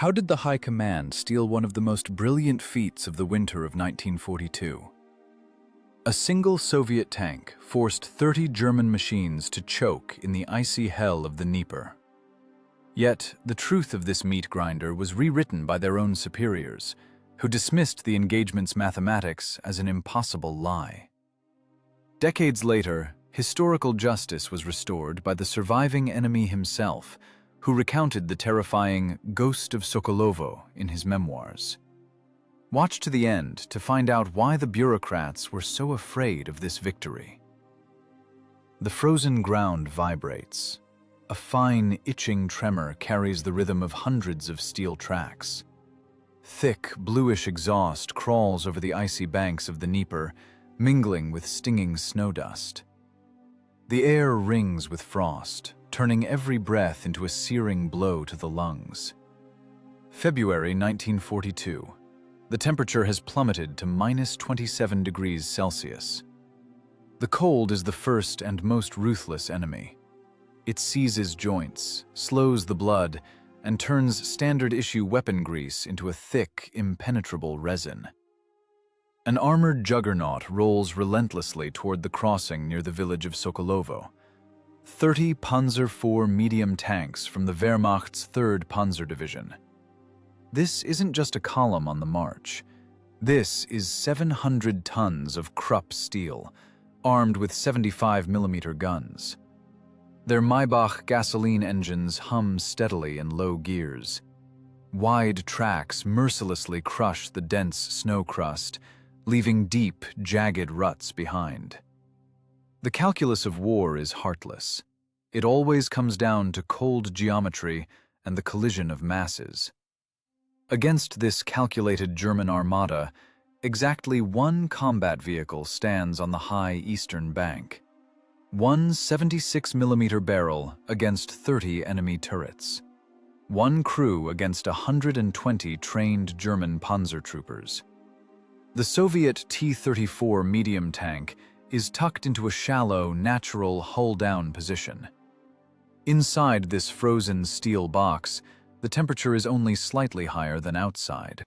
How did the High Command steal one of the most brilliant feats of the winter of 1942? A single Soviet tank forced 30 German machines to choke in the icy hell of the Dnieper. Yet, the truth of this meat grinder was rewritten by their own superiors, who dismissed the engagement's mathematics as an impossible lie. Decades later, historical justice was restored by the surviving enemy himself, who recounted the terrifying Ghost of Sokolovo in his memoirs. Watch to the end to find out why the bureaucrats were so afraid of this victory. The frozen ground vibrates. A fine, itching tremor carries the rhythm of hundreds of steel tracks. Thick, bluish exhaust crawls over the icy banks of the Dnieper, mingling with stinging snow dust. The air rings with frost, turning every breath into a searing blow to the lungs. February 1942. The temperature has plummeted to minus 27 degrees Celsius. The cold is the first and most ruthless enemy. It seizes joints, slows the blood, and turns standard-issue weapon grease into a thick, impenetrable resin. An armored juggernaut rolls relentlessly toward the crossing near the village of Sokolovo. 30 Panzer IV medium tanks from the Wehrmacht's 3rd Panzer Division. This isn't just a column on the march. This is 700 tons of Krupp steel, armed with 75mm guns. Their Maybach gasoline engines hum steadily in low gears. Wide tracks mercilessly crush the dense snow crust, leaving deep, jagged ruts behind. The calculus of war is heartless. It always comes down to cold geometry and the collision of masses. Against this calculated German armada, exactly one combat vehicle stands on the high eastern bank. One 76mm barrel against 30 enemy turrets. One crew against 120 trained German panzer troopers. The Soviet T-34 medium tank is tucked into a shallow, natural, hull-down position. Inside this frozen steel box, the temperature is only slightly higher than outside.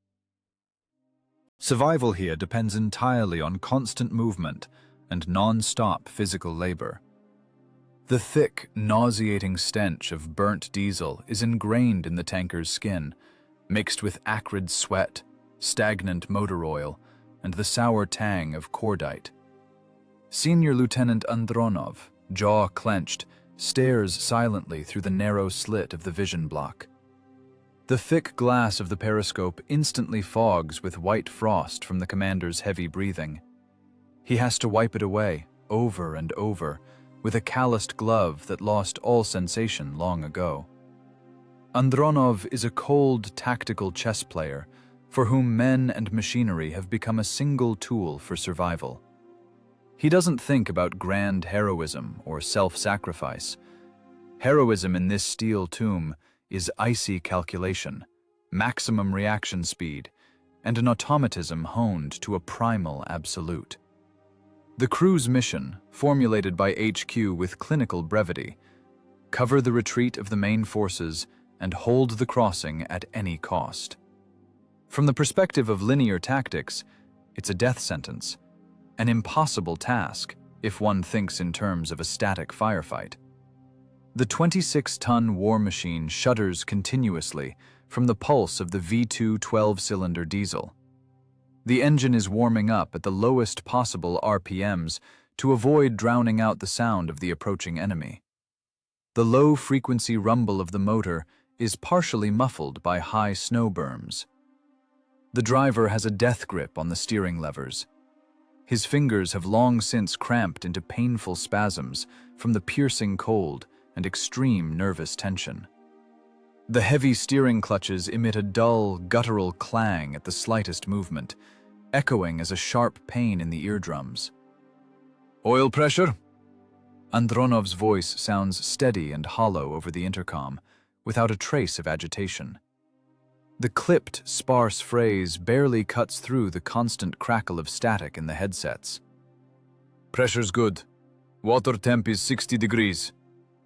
Survival here depends entirely on constant movement and non-stop physical labor. The thick, nauseating stench of burnt diesel is ingrained in the tanker's skin, mixed with acrid sweat, stagnant motor oil, and the sour tang of cordite. Senior Lieutenant Andronov, jaw clenched, stares silently through the narrow slit of the vision block. The thick glass of the periscope instantly fogs with white frost from the commander's heavy breathing. He has to wipe it away, over and over, with a calloused glove that lost all sensation long ago. Andronov is a cold, tactical chess player for whom men and machinery have become a single tool for survival. He doesn't think about grand heroism or self-sacrifice. Heroism in this steel tomb is icy calculation, maximum reaction speed, and an automatism honed to a primal absolute. The crew's mission, formulated by HQ with clinical brevity, cover the retreat of the main forces and hold the crossing at any cost. From the perspective of linear tactics, it's a death sentence, an impossible task if one thinks in terms of a static firefight. The 26-ton war machine shudders continuously from the pulse of the V2 12-cylinder diesel. The engine is warming up at the lowest possible RPMs to avoid drowning out the sound of the approaching enemy. The low-frequency rumble of the motor is partially muffled by high snow berms. The driver has a death grip on the steering levers. His fingers have long since cramped into painful spasms from the piercing cold and extreme nervous tension. The heavy steering clutches emit a dull, guttural clang at the slightest movement, echoing as a sharp pain in the eardrums. "Oil pressure?" Andronov's voice sounds steady and hollow over the intercom, without a trace of agitation. The clipped, sparse phrase barely cuts through the constant crackle of static in the headsets. "Pressure's good. Water temp is 60 degrees,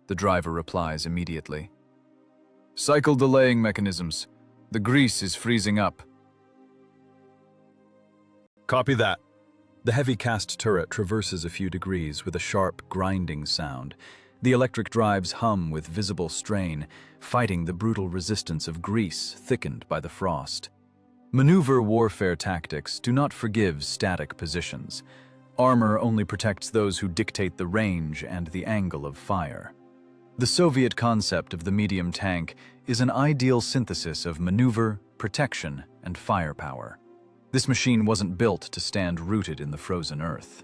the driver replies immediately. "Cycle delaying mechanisms. The grease is freezing up. Copy that. The heavy cast turret traverses a few degrees with a sharp, grinding sound. The electric drives hum with visible strain, fighting the brutal resistance of grease thickened by the frost. Maneuver warfare tactics do not forgive static positions. Armor only protects those who dictate the range and the angle of fire. The Soviet concept of the medium tank is an ideal synthesis of maneuver, protection, and firepower. This machine wasn't built to stand rooted in the frozen earth.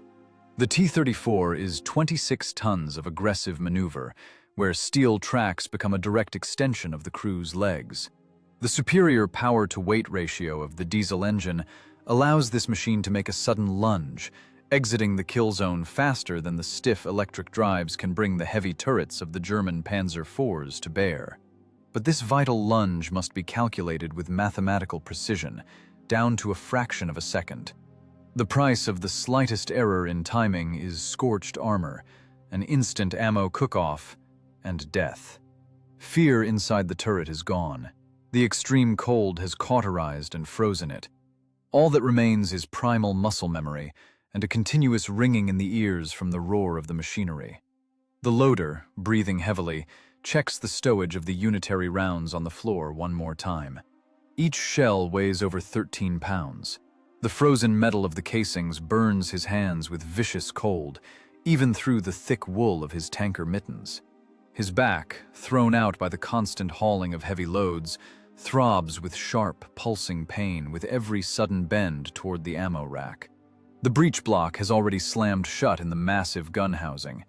The T-34 is 26 tons of aggressive maneuver, where steel tracks become a direct extension of the crew's legs. The superior power-to-weight ratio of the diesel engine allows this machine to make a sudden lunge, exiting the kill zone faster than the stiff electric drives can bring the heavy turrets of the German Panzer IVs to bear. But this vital lunge must be calculated with mathematical precision, down to a fraction of a second. The price of the slightest error in timing is scorched armor, an instant ammo cook-off, and death. Fear inside the turret is gone. The extreme cold has cauterized and frozen it. All that remains is primal muscle memory and a continuous ringing in the ears from the roar of the machinery. The loader, breathing heavily, checks the stowage of the unitary rounds on the floor one more time. Each shell weighs over 13 pounds. The frozen metal of the casings burns his hands with vicious cold, even through the thick wool of his tanker mittens. His back, thrown out by the constant hauling of heavy loads, throbs with sharp, pulsing pain with every sudden bend toward the ammo rack. The breech block has already slammed shut in the massive gun housing.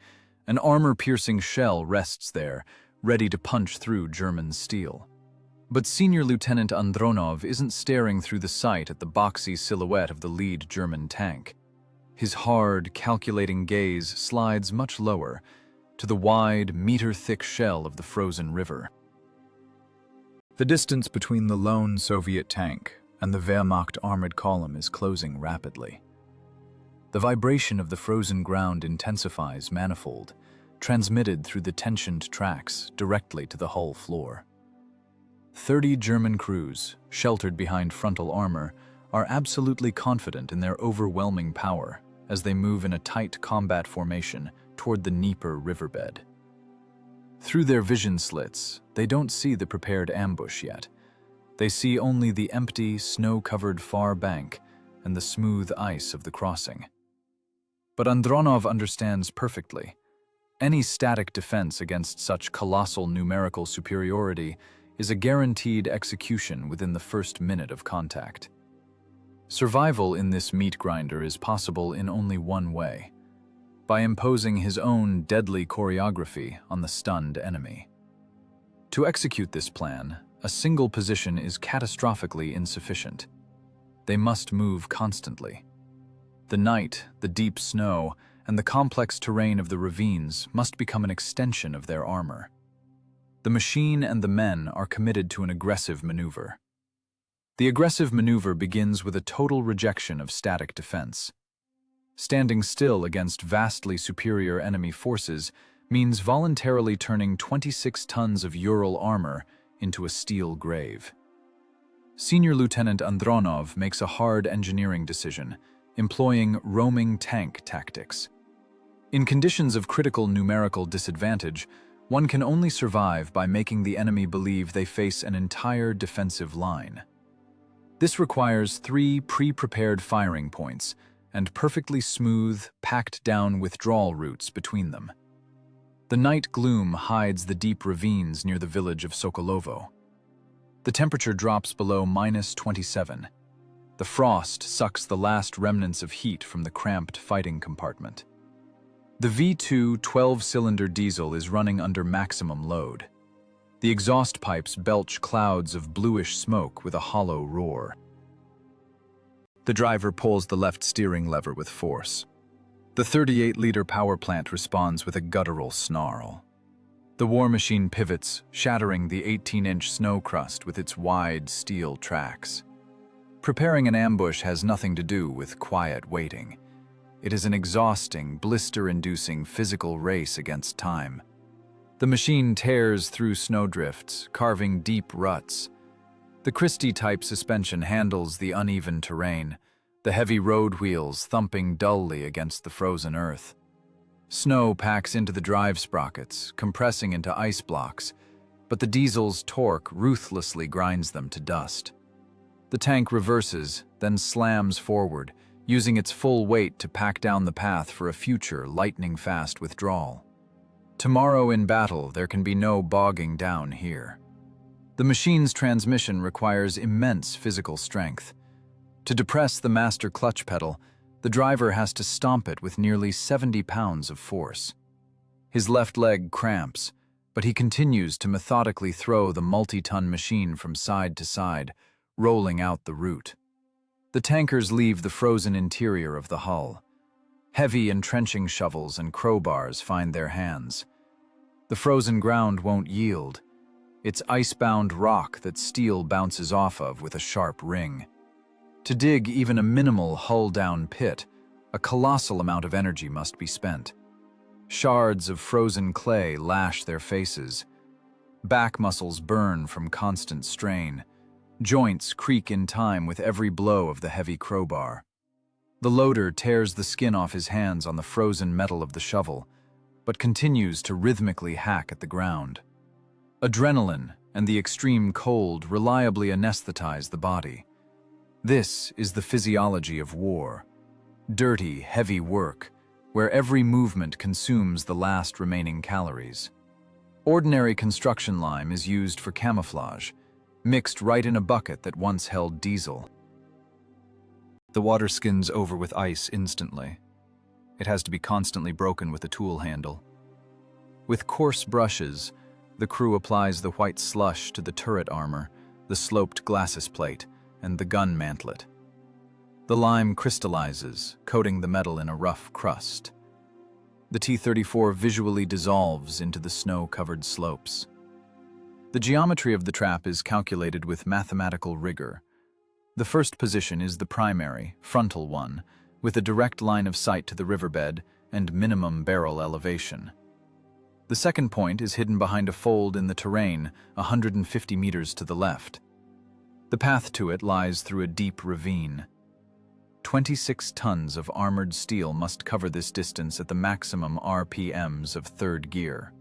An armor-piercing shell rests there, ready to punch through German steel. But Senior Lieutenant Andronov isn't staring through the sight at the boxy silhouette of the lead German tank. His hard, calculating gaze slides much lower, to the wide, meter-thick shell of the frozen river. The distance between the lone Soviet tank and the Wehrmacht armored column is closing rapidly. The vibration of the frozen ground intensifies manifold, transmitted through the tensioned tracks directly to the hull floor. 30 German crews, sheltered behind frontal armor, are absolutely confident in their overwhelming power as they move in a tight combat formation toward the Dnieper riverbed. Through their vision slits, they don't see the prepared ambush yet. They see only the empty, snow-covered far bank and the smooth ice of the crossing. But Andronov understands perfectly. Any static defense against such colossal numerical superiority is a guaranteed execution within the first minute of contact. Survival in this meat grinder is possible in only one way: by imposing his own deadly choreography on the stunned enemy. To execute this plan, a single position is catastrophically insufficient. They must move constantly. The night, the deep snow, and the complex terrain of the ravines must become an extension of their armor. The machine and the men are committed to an aggressive maneuver. The aggressive maneuver begins with a total rejection of static defense. Standing still against vastly superior enemy forces means voluntarily turning 26 tons of Ural armor into a steel grave. Senior Lieutenant Andronov makes a hard engineering decision, employing roaming tank tactics. In conditions of critical numerical disadvantage, one can only survive by making the enemy believe they face an entire defensive line. This requires 3 pre-prepared firing points and perfectly smooth, packed-down withdrawal routes between them. The night gloom hides the deep ravines near the village of Sokolovo. The temperature drops below -27. The frost sucks the last remnants of heat from the cramped fighting compartment. The V2 12-cylinder diesel is running under maximum load. The exhaust pipes belch clouds of bluish smoke with a hollow roar. The driver pulls the left steering lever with force. The 38-liter power plant responds with a guttural snarl. The war machine pivots, shattering the 18-inch snow crust with its wide steel tracks. Preparing an ambush has nothing to do with quiet waiting. It is an exhausting, blister-inducing physical race against time. The machine tears through snowdrifts, carving deep ruts. The Christie-type suspension handles the uneven terrain, the heavy road wheels thumping dully against the frozen earth. Snow packs into the drive sprockets, compressing into ice blocks, but the diesel's torque ruthlessly grinds them to dust. The tank reverses, then slams forward, using its full weight to pack down the path for a future lightning-fast withdrawal. Tomorrow in battle, there can be no bogging down here. The machine's transmission requires immense physical strength. To depress the master clutch pedal, the driver has to stomp it with nearly 70 pounds of force. His left leg cramps, but he continues to methodically throw the multi-ton machine from side to side, rolling out the route. The tankers leave the frozen interior of the hull. Heavy entrenching shovels and crowbars find their hands. The frozen ground won't yield. It's ice-bound rock that steel bounces off of with a sharp ring. To dig even a minimal hull-down pit, a colossal amount of energy must be spent. Shards of frozen clay lash their faces. Back muscles burn from constant strain. Joints creak in time with every blow of the heavy crowbar. The loader tears the skin off his hands on the frozen metal of the shovel, but continues to rhythmically hack at the ground. Adrenaline and the extreme cold reliably anesthetize the body. This is the physiology of war. Dirty, heavy work, where every movement consumes the last remaining calories. Ordinary construction lime is used for camouflage, mixed right in a bucket that once held diesel. The water skins over with ice instantly. It has to be constantly broken with a tool handle. With coarse brushes, the crew applies the white slush to the turret armor, the sloped glacis plate, and the gun mantlet. The lime crystallizes, coating the metal in a rough crust. The T-34 visually dissolves into the snow-covered slopes. The geometry of the trap is calculated with mathematical rigor. The first position is the primary, frontal one, with a direct line of sight to the riverbed and minimum barrel elevation. The second point is hidden behind a fold in the terrain 150 meters to the left. The path to it lies through a deep ravine. 26 tons of armored steel must cover this distance at the maximum RPMs of third gear.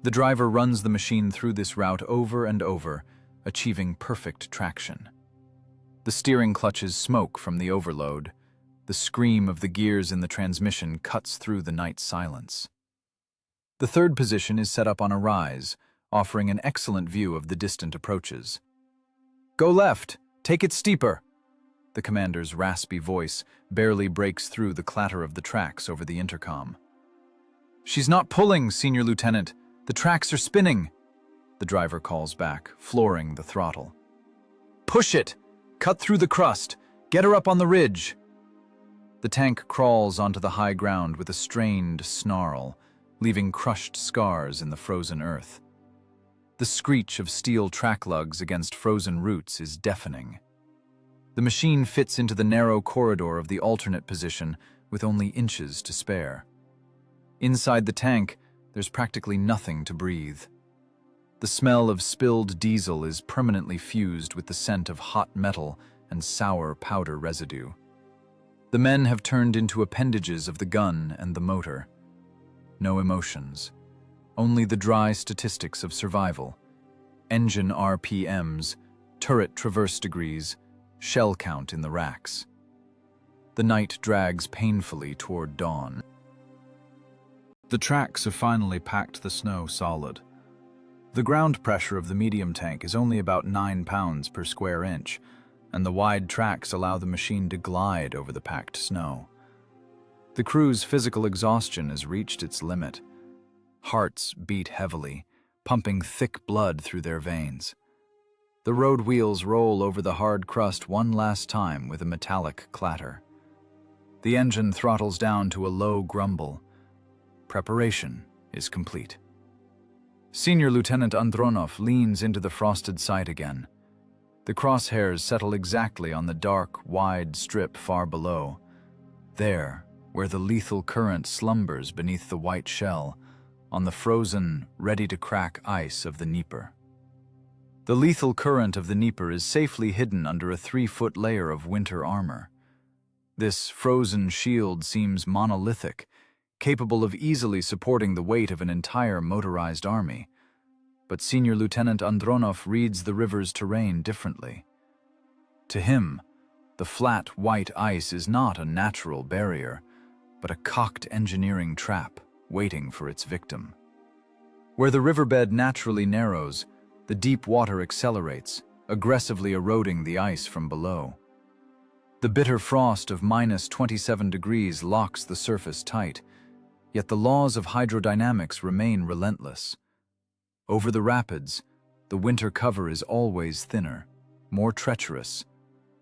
The driver runs the machine through this route over and over, achieving perfect traction. The steering clutches smoke from the overload. The scream of the gears in the transmission cuts through the night silence. The third position is set up on a rise, offering an excellent view of the distant approaches. "Go left! Take it steeper!" The commander's raspy voice barely breaks through the clatter of the tracks over the intercom. "She's not pulling, Senior Lieutenant. The tracks are spinning," the driver calls back, flooring the throttle. "Push it! Cut through the crust! Get her up on the ridge!" The tank crawls onto the high ground with a strained snarl, leaving crushed scars in the frozen earth. The screech of steel track lugs against frozen roots is deafening. The machine fits into the narrow corridor of the alternate position with only inches to spare. Inside the tank, there's practically nothing to breathe. The smell of spilled diesel is permanently fused with the scent of hot metal and sour powder residue. The men have turned into appendages of the gun and the motor. No emotions, only the dry statistics of survival. Engine RPMs, turret traverse degrees, shell count in the racks. The night drags painfully toward dawn. The tracks have finally packed the snow solid. The ground pressure of the medium tank is only about 9 pounds per square inch, and the wide tracks allow the machine to glide over the packed snow. The crew's physical exhaustion has reached its limit. Hearts beat heavily, pumping thick blood through their veins. The road wheels roll over the hard crust one last time with a metallic clatter. The engine throttles down to a low grumble. Preparation is complete. Senior Lieutenant Andronov leans into the frosted sight again. The crosshairs settle exactly on the dark, wide strip far below. There, where the lethal current slumbers beneath the white shell, on the frozen, ready-to-crack ice of the Dnieper. The lethal current of the Dnieper is safely hidden under a 3-foot layer of winter armor. This frozen shield seems monolithic, capable of easily supporting the weight of an entire motorized army. But Senior Lieutenant Andronov reads the river's terrain differently. To him, the flat, white ice is not a natural barrier, but a cocked engineering trap waiting for its victim. Where the riverbed naturally narrows, the deep water accelerates, aggressively eroding the ice from below. The bitter frost of -27 degrees locks the surface tight, yet the laws of hydrodynamics remain relentless. Over the rapids, the winter cover is always thinner, more treacherous,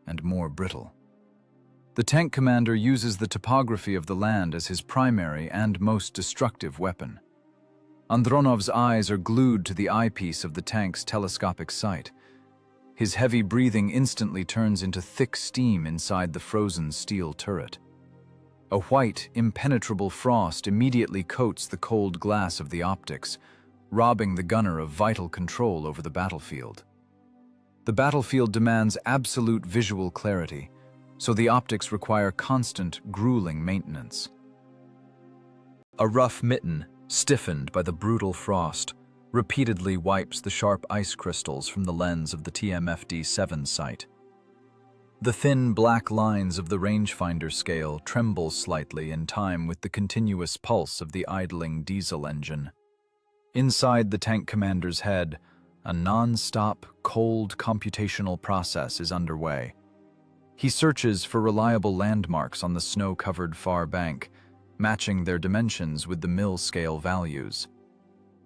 and more brittle. The tank commander uses the topography of the land as his primary and most destructive weapon. Andronov's eyes are glued to the eyepiece of the tank's telescopic sight. His heavy breathing instantly turns into thick steam inside the frozen steel turret. A white, impenetrable frost immediately coats the cold glass of the optics, robbing the gunner of vital control over the battlefield. The battlefield demands absolute visual clarity, so the optics require constant, grueling maintenance. A rough mitten, stiffened by the brutal frost, repeatedly wipes the sharp ice crystals from the lens of the TMFD-7 sight. The thin black lines of the rangefinder scale tremble slightly in time with the continuous pulse of the idling diesel engine. Inside the tank commander's head, a non-stop, cold computational process is underway. He searches for reliable landmarks on the snow-covered far bank, matching their dimensions with the mill-scale values.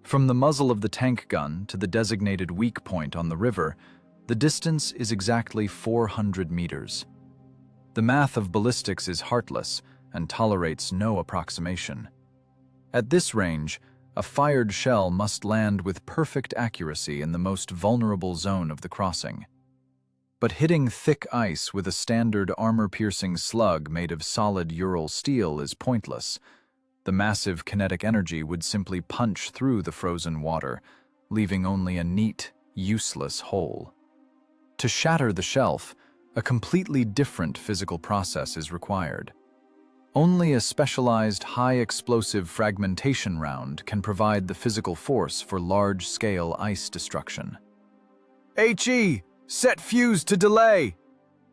From the muzzle of the tank gun to the designated weak point on the river, the distance is exactly 400 meters. The math of ballistics is heartless and tolerates no approximation. At this range, a fired shell must land with perfect accuracy in the most vulnerable zone of the crossing. But hitting thick ice with a standard armor-piercing slug made of solid Ural steel is pointless. The massive kinetic energy would simply punch through the frozen water, leaving only a neat, useless hole. To shatter the shelf, a completely different physical process is required. Only a specialized high-explosive fragmentation round can provide the physical force for large-scale ice destruction. HE! Set fuse to delay!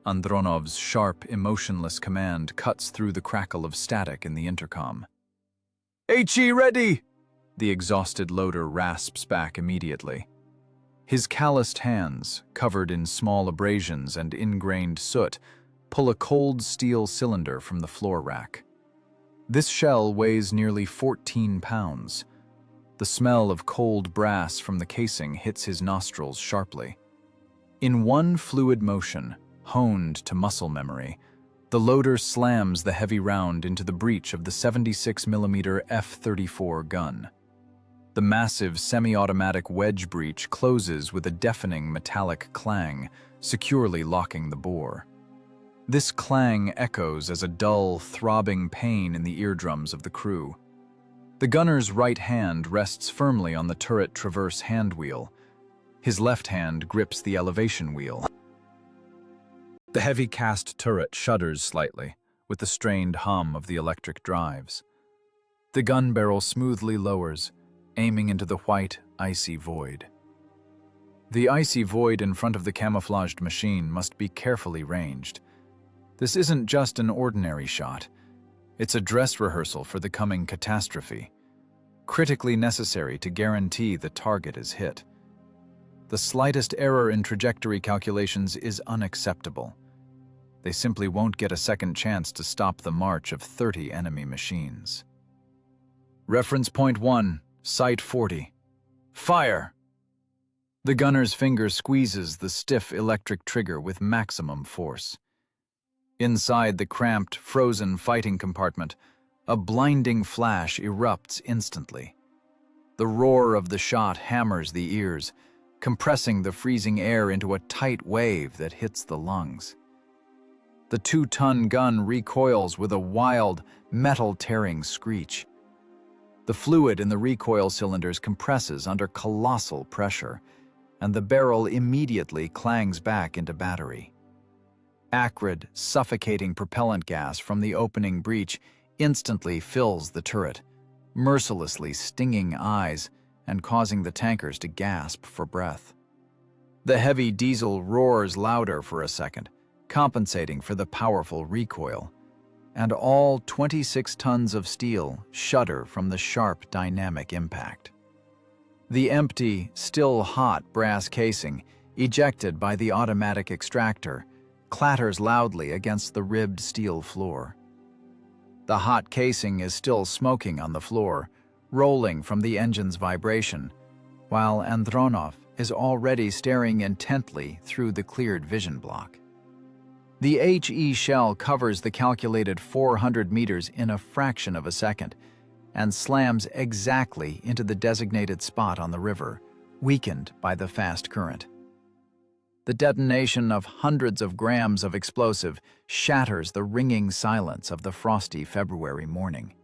Andronov's sharp, emotionless command cuts through the crackle of static in the intercom. HE ready! The exhausted loader rasps back immediately. His calloused hands, covered in small abrasions and ingrained soot, pull a cold steel cylinder from the floor rack. This shell weighs nearly 14 pounds. The smell of cold brass from the casing hits his nostrils sharply. In one fluid motion, honed to muscle memory, the loader slams the heavy round into the breech of the 76mm F-34 gun. The massive semi-automatic wedge breech closes with a deafening metallic clang, securely locking the bore. This clang echoes as a dull, throbbing pain in the eardrums of the crew. The gunner's right hand rests firmly on the turret traverse handwheel. His left hand grips the elevation wheel. The heavy cast turret shudders slightly, with the strained hum of the electric drives. The gun barrel smoothly lowers, aiming into the white, icy void. The icy void in front of the camouflaged machine must be carefully ranged. This isn't just an ordinary shot. It's a dress rehearsal for the coming catastrophe, critically necessary to guarantee the target is hit. The slightest error in trajectory calculations is unacceptable. They simply won't get a second chance to stop the march of 30 enemy machines. Reference point 1, Site 40. Fire! The gunner's finger squeezes the stiff electric trigger with maximum force. Inside the cramped, frozen fighting compartment, a blinding flash erupts instantly. The roar of the shot hammers the ears, compressing the freezing air into a tight wave that hits the lungs. The 2-ton gun recoils with a wild, metal-tearing screech. The fluid in the recoil cylinders compresses under colossal pressure, and the barrel immediately clangs back into battery. Acrid, suffocating propellant gas from the opening breach instantly fills the turret, mercilessly stinging eyes and causing the tankers to gasp for breath. The heavy diesel roars louder for a second, compensating for the powerful recoil, and all 26 tons of steel shudder from the sharp dynamic impact. The empty, still hot brass casing, ejected by the automatic extractor, clatters loudly against the ribbed steel floor. The hot casing is still smoking on the floor, rolling from the engine's vibration, while Andronov is already staring intently through the cleared vision block. The HE shell covers the calculated 400 meters in a fraction of a second and slams exactly into the designated spot on the river, weakened by the fast current. The detonation of hundreds of grams of explosive shatters the ringing silence of the frosty February morning.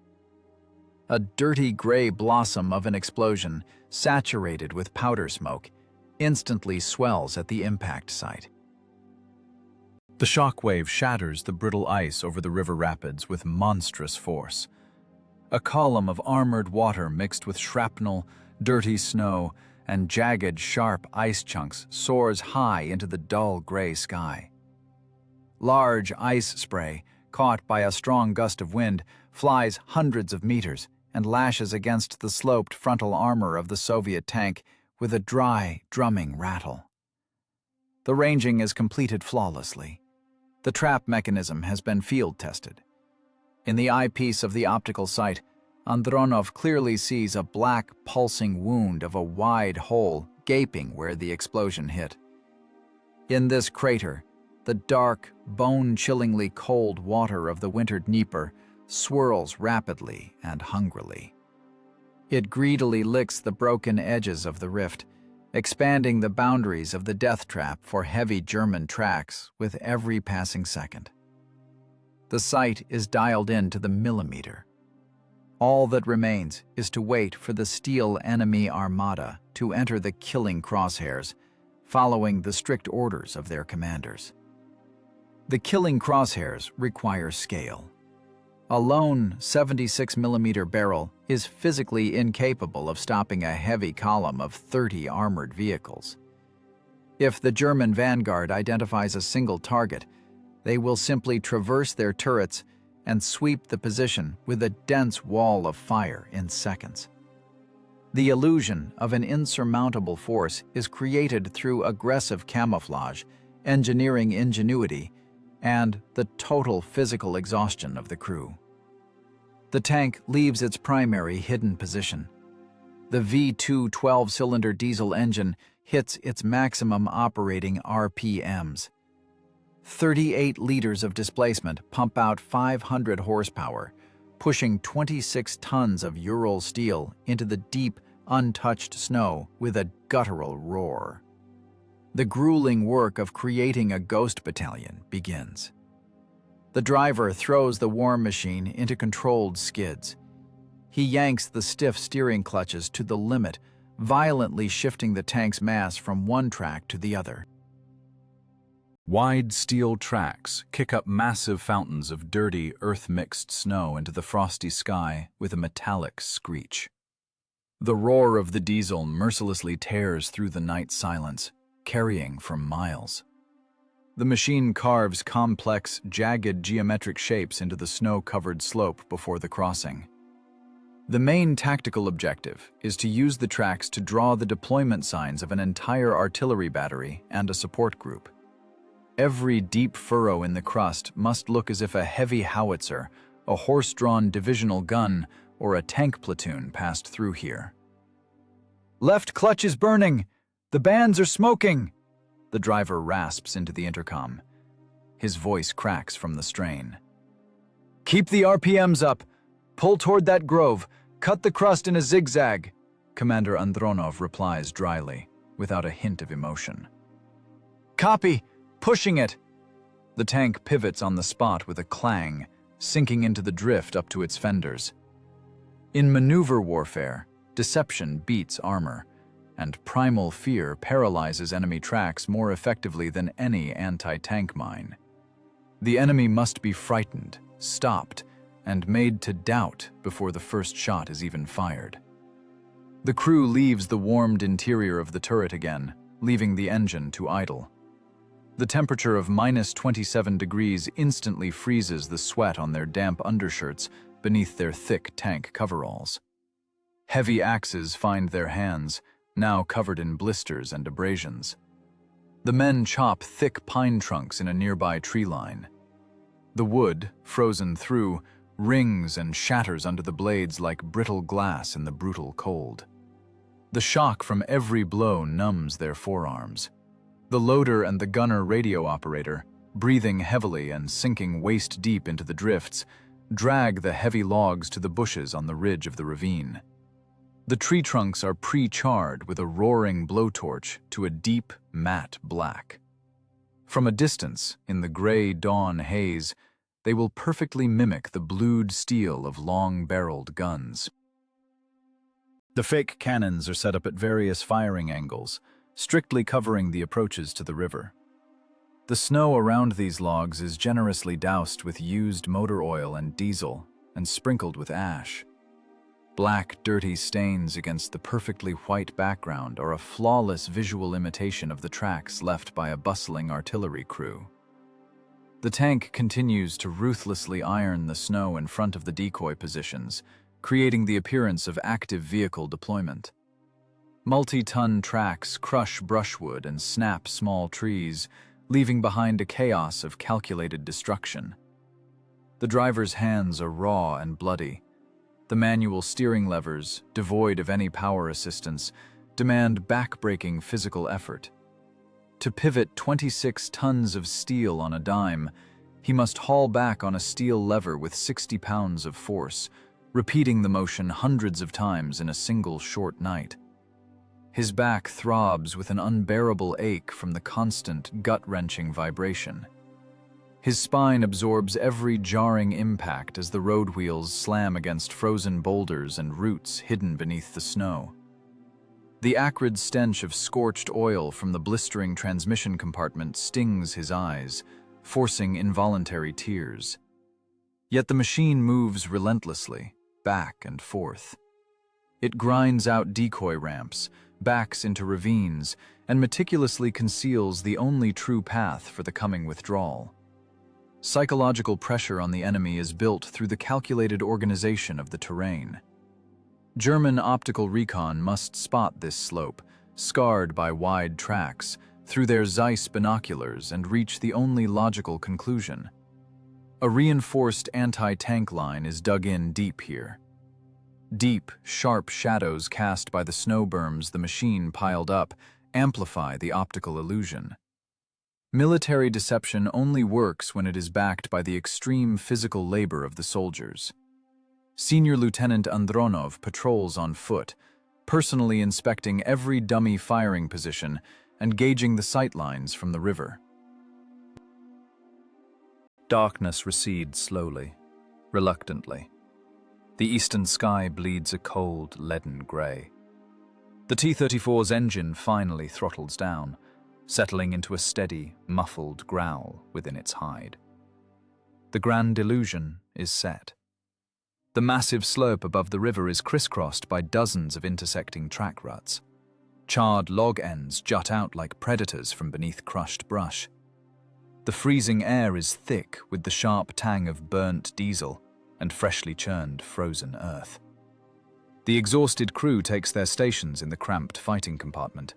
A dirty gray blossom of an explosion, saturated with powder smoke, instantly swells at the impact site. The shock wave shatters the brittle ice over the river rapids with monstrous force. A column of armored water mixed with shrapnel, dirty snow, and jagged, sharp ice chunks soars high into the dull gray sky. Large ice spray, caught by a strong gust of wind, flies hundreds of meters and lashes against the sloped frontal armor of the Soviet tank with a dry, drumming rattle. The ranging is completed flawlessly. The trap mechanism has been field-tested. In the eyepiece of the optical sight, Andronov clearly sees a black, pulsing wound of a wide hole gaping where the explosion hit. In this crater, the dark, bone-chillingly cold water of the winter Dnieper swirls rapidly and hungrily. It greedily licks the broken edges of the rift, expanding the boundaries of the death trap for heavy German tracks with every passing second. The sight is dialed in to the millimeter. All that remains is to wait for the steel enemy armada to enter the killing crosshairs, following the strict orders of their commanders. The killing crosshairs require scale. A lone 76mm barrel is physically incapable of stopping a heavy column of 30 armored vehicles. If the German Vanguard identifies a single target, they will simply traverse their turrets and sweep the position with a dense wall of fire in seconds. The illusion of an insurmountable force is created through aggressive camouflage, engineering ingenuity, and the total physical exhaustion of the crew. The tank leaves its primary hidden position. The V2 12-cylinder diesel engine hits its maximum operating RPMs. 38 liters of displacement pump out 500 horsepower, pushing 26 tons of Ural steel into the deep, untouched snow with a guttural roar. The grueling work of creating a ghost battalion begins. The driver throws the war machine into controlled skids. He yanks the stiff steering clutches to the limit, violently shifting the tank's mass from one track to the other. Wide steel tracks kick up massive fountains of dirty, earth-mixed snow into the frosty sky with a metallic screech. The roar of the diesel mercilessly tears through the night silence, carrying for miles. The machine carves complex, jagged geometric shapes into the snow-covered slope before the crossing. The main tactical objective is to use the tracks to draw the deployment signs of an entire artillery battery and a support group. Every deep furrow in the crust must look as if a heavy howitzer, a horse-drawn divisional gun, or a tank platoon passed through here. "Left clutch is burning! The bands are smoking!" The driver rasps into the intercom. His voice cracks from the strain. "Keep the RPMs up! Pull toward that grove! Cut the crust in a zigzag!" Commander Andronov replies dryly, without a hint of emotion. "Copy! Pushing it!" The tank pivots on the spot with a clang, sinking into the drift up to its fenders. In maneuver warfare, deception beats armor. and primal fear paralyzes enemy tracks more effectively than any anti-tank mine. The enemy must be frightened, stopped, and made to doubt before the first shot is even fired. The crew leaves the warmed interior of the turret again, leaving the engine to idle. The temperature of -27 degrees instantly freezes the sweat on their damp undershirts beneath their thick tank coveralls. Heavy axes find their hands, now covered in blisters and abrasions. The men chop thick pine trunks in a nearby tree line. The wood, frozen through, rings and shatters under the blades like brittle glass in the brutal cold. The shock from every blow numbs their forearms. The loader and the gunner radio operator, breathing heavily and sinking waist-deep into the drifts, drag the heavy logs to the bushes on the ridge of the ravine. The tree trunks are pre-charred with a roaring blowtorch to a deep, matte black. From a distance, in the gray dawn haze, they will perfectly mimic the blued steel of long-barreled guns. The fake cannons are set up at various firing angles, strictly covering the approaches to the river. The snow around these logs is generously doused with used motor oil and diesel and sprinkled with ash. Black, dirty stains against the perfectly white background are a flawless visual imitation of the tracks left by a bustling artillery crew. The tank continues to ruthlessly iron the snow in front of the decoy positions, creating the appearance of active vehicle deployment. Multi-ton tracks crush brushwood and snap small trees, leaving behind a chaos of calculated destruction. The driver's hands are raw and bloody. The manual steering levers, devoid of any power assistance, demand back-breaking physical effort. To pivot 26 tons of steel on a dime, he must haul back on a steel lever with 60 pounds of force, repeating the motion hundreds of times in a single short night. His back throbs with an unbearable ache from the constant, gut-wrenching vibration. His spine absorbs every jarring impact as the road wheels slam against frozen boulders and roots hidden beneath the snow. The acrid stench of scorched oil from the blistering transmission compartment stings his eyes, forcing involuntary tears. Yet the machine moves relentlessly, back and forth. It grinds out decoy ramps, backs into ravines, and meticulously conceals the only true path for the coming withdrawal. Psychological pressure on the enemy is built through the calculated organization of the terrain. German optical recon must spot this slope, scarred by wide tracks, through their Zeiss binoculars and reach the only logical conclusion. A reinforced anti-tank line is dug in deep here. Deep, sharp shadows cast by the snow berms the machine piled up amplify the optical illusion. Military deception only works when it is backed by the extreme physical labor of the soldiers. Senior Lieutenant Andronov patrols on foot, personally inspecting every dummy firing position and gauging the sight lines from the river. Darkness recedes slowly, reluctantly. The eastern sky bleeds a cold, leaden grey. The T-34's engine finally throttles down, settling into a steady, muffled growl within its hide. The grand illusion is set. The massive slope above the river is crisscrossed by dozens of intersecting track ruts. Charred log ends jut out like predators from beneath crushed brush. The freezing air is thick with the sharp tang of burnt diesel and freshly churned frozen earth. The exhausted crew takes their stations in the cramped fighting compartment.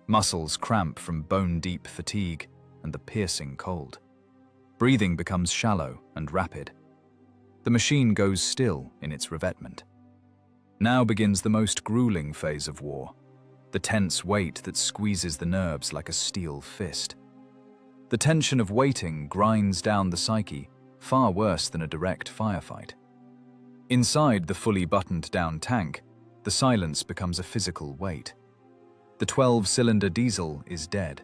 Muscles cramp from bone-deep fatigue and the piercing cold. Breathing becomes shallow and rapid. The machine goes still in its revetment. Now begins the most grueling phase of war, the tense wait that squeezes the nerves like a steel fist. The tension of waiting grinds down the psyche, far worse than a direct firefight. Inside the fully buttoned-down tank, the silence becomes a physical weight. The 12-cylinder diesel is dead.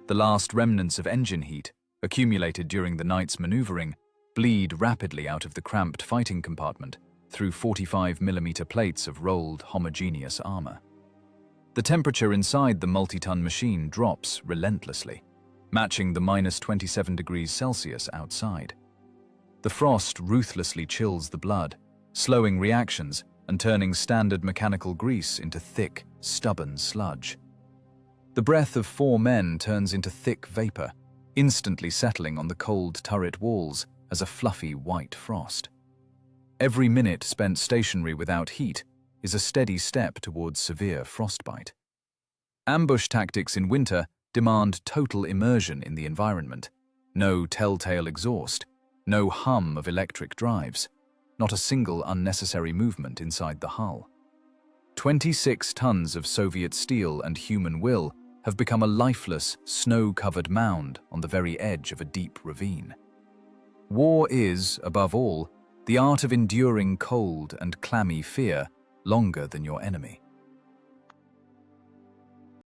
The last remnants of engine heat, accumulated during the night's maneuvering, bleed rapidly out of the cramped fighting compartment through 45mm plates of rolled, homogeneous armor. The temperature inside the multi-ton machine drops relentlessly, matching the -27 degrees Celsius outside. The frost ruthlessly chills the blood, slowing reactions and turning standard mechanical grease into thick, stubborn sludge. The breath of 4 men turns into thick vapor, instantly settling on the cold turret walls as a fluffy white frost. Every minute spent stationary without heat is a steady step towards severe frostbite. Ambush tactics in winter demand total immersion in the environment. No telltale exhaust, no hum of electric drives, not a single unnecessary movement inside the hull. 26 tons of Soviet steel and human will have become a lifeless, snow-covered mound on the very edge of a deep ravine. War is, above all, the art of enduring cold and clammy fear longer than your enemy.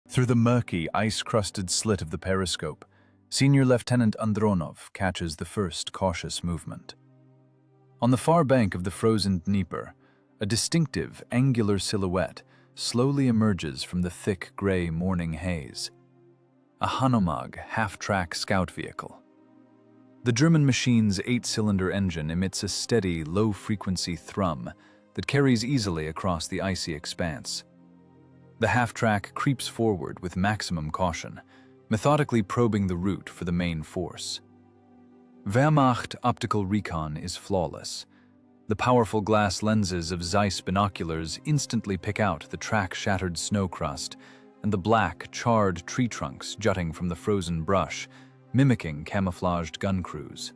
Through the murky, ice-crusted slit of the periscope, Senior Lieutenant Andronov catches the first cautious movement. On the far bank of the frozen Dnieper, a distinctive, angular silhouette slowly emerges from the thick gray morning haze. A Hanomag half-track scout vehicle. The German machine's 8-cylinder engine emits a steady, low-frequency thrum that carries easily across the icy expanse. The half-track creeps forward with maximum caution, methodically probing the route for the main force. Wehrmacht optical recon is flawless. The powerful glass lenses of Zeiss binoculars instantly pick out the track-shattered snow crust and the black, charred tree trunks jutting from the frozen brush, mimicking camouflaged gun crews.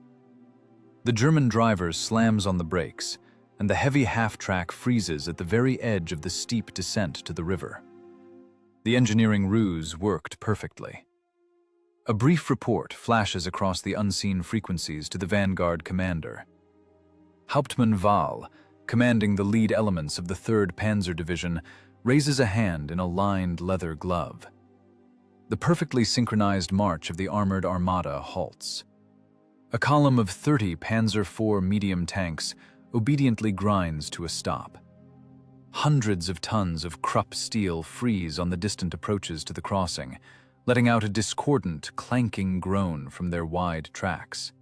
The German driver slams on the brakes, and the heavy half-track freezes at the very edge of the steep descent to the river. The engineering ruse worked perfectly. A brief report flashes across the unseen frequencies to the Vanguard commander. Hauptmann Wahl, commanding the lead elements of the 3rd Panzer Division, raises a hand in a lined leather glove. The perfectly synchronized march of the armored armada halts. A column of 30 Panzer IV medium tanks obediently grinds to a stop. Hundreds of tons of Krupp steel freeze on the distant approaches to the crossing, letting out a discordant, clanking groan from their wide tracks.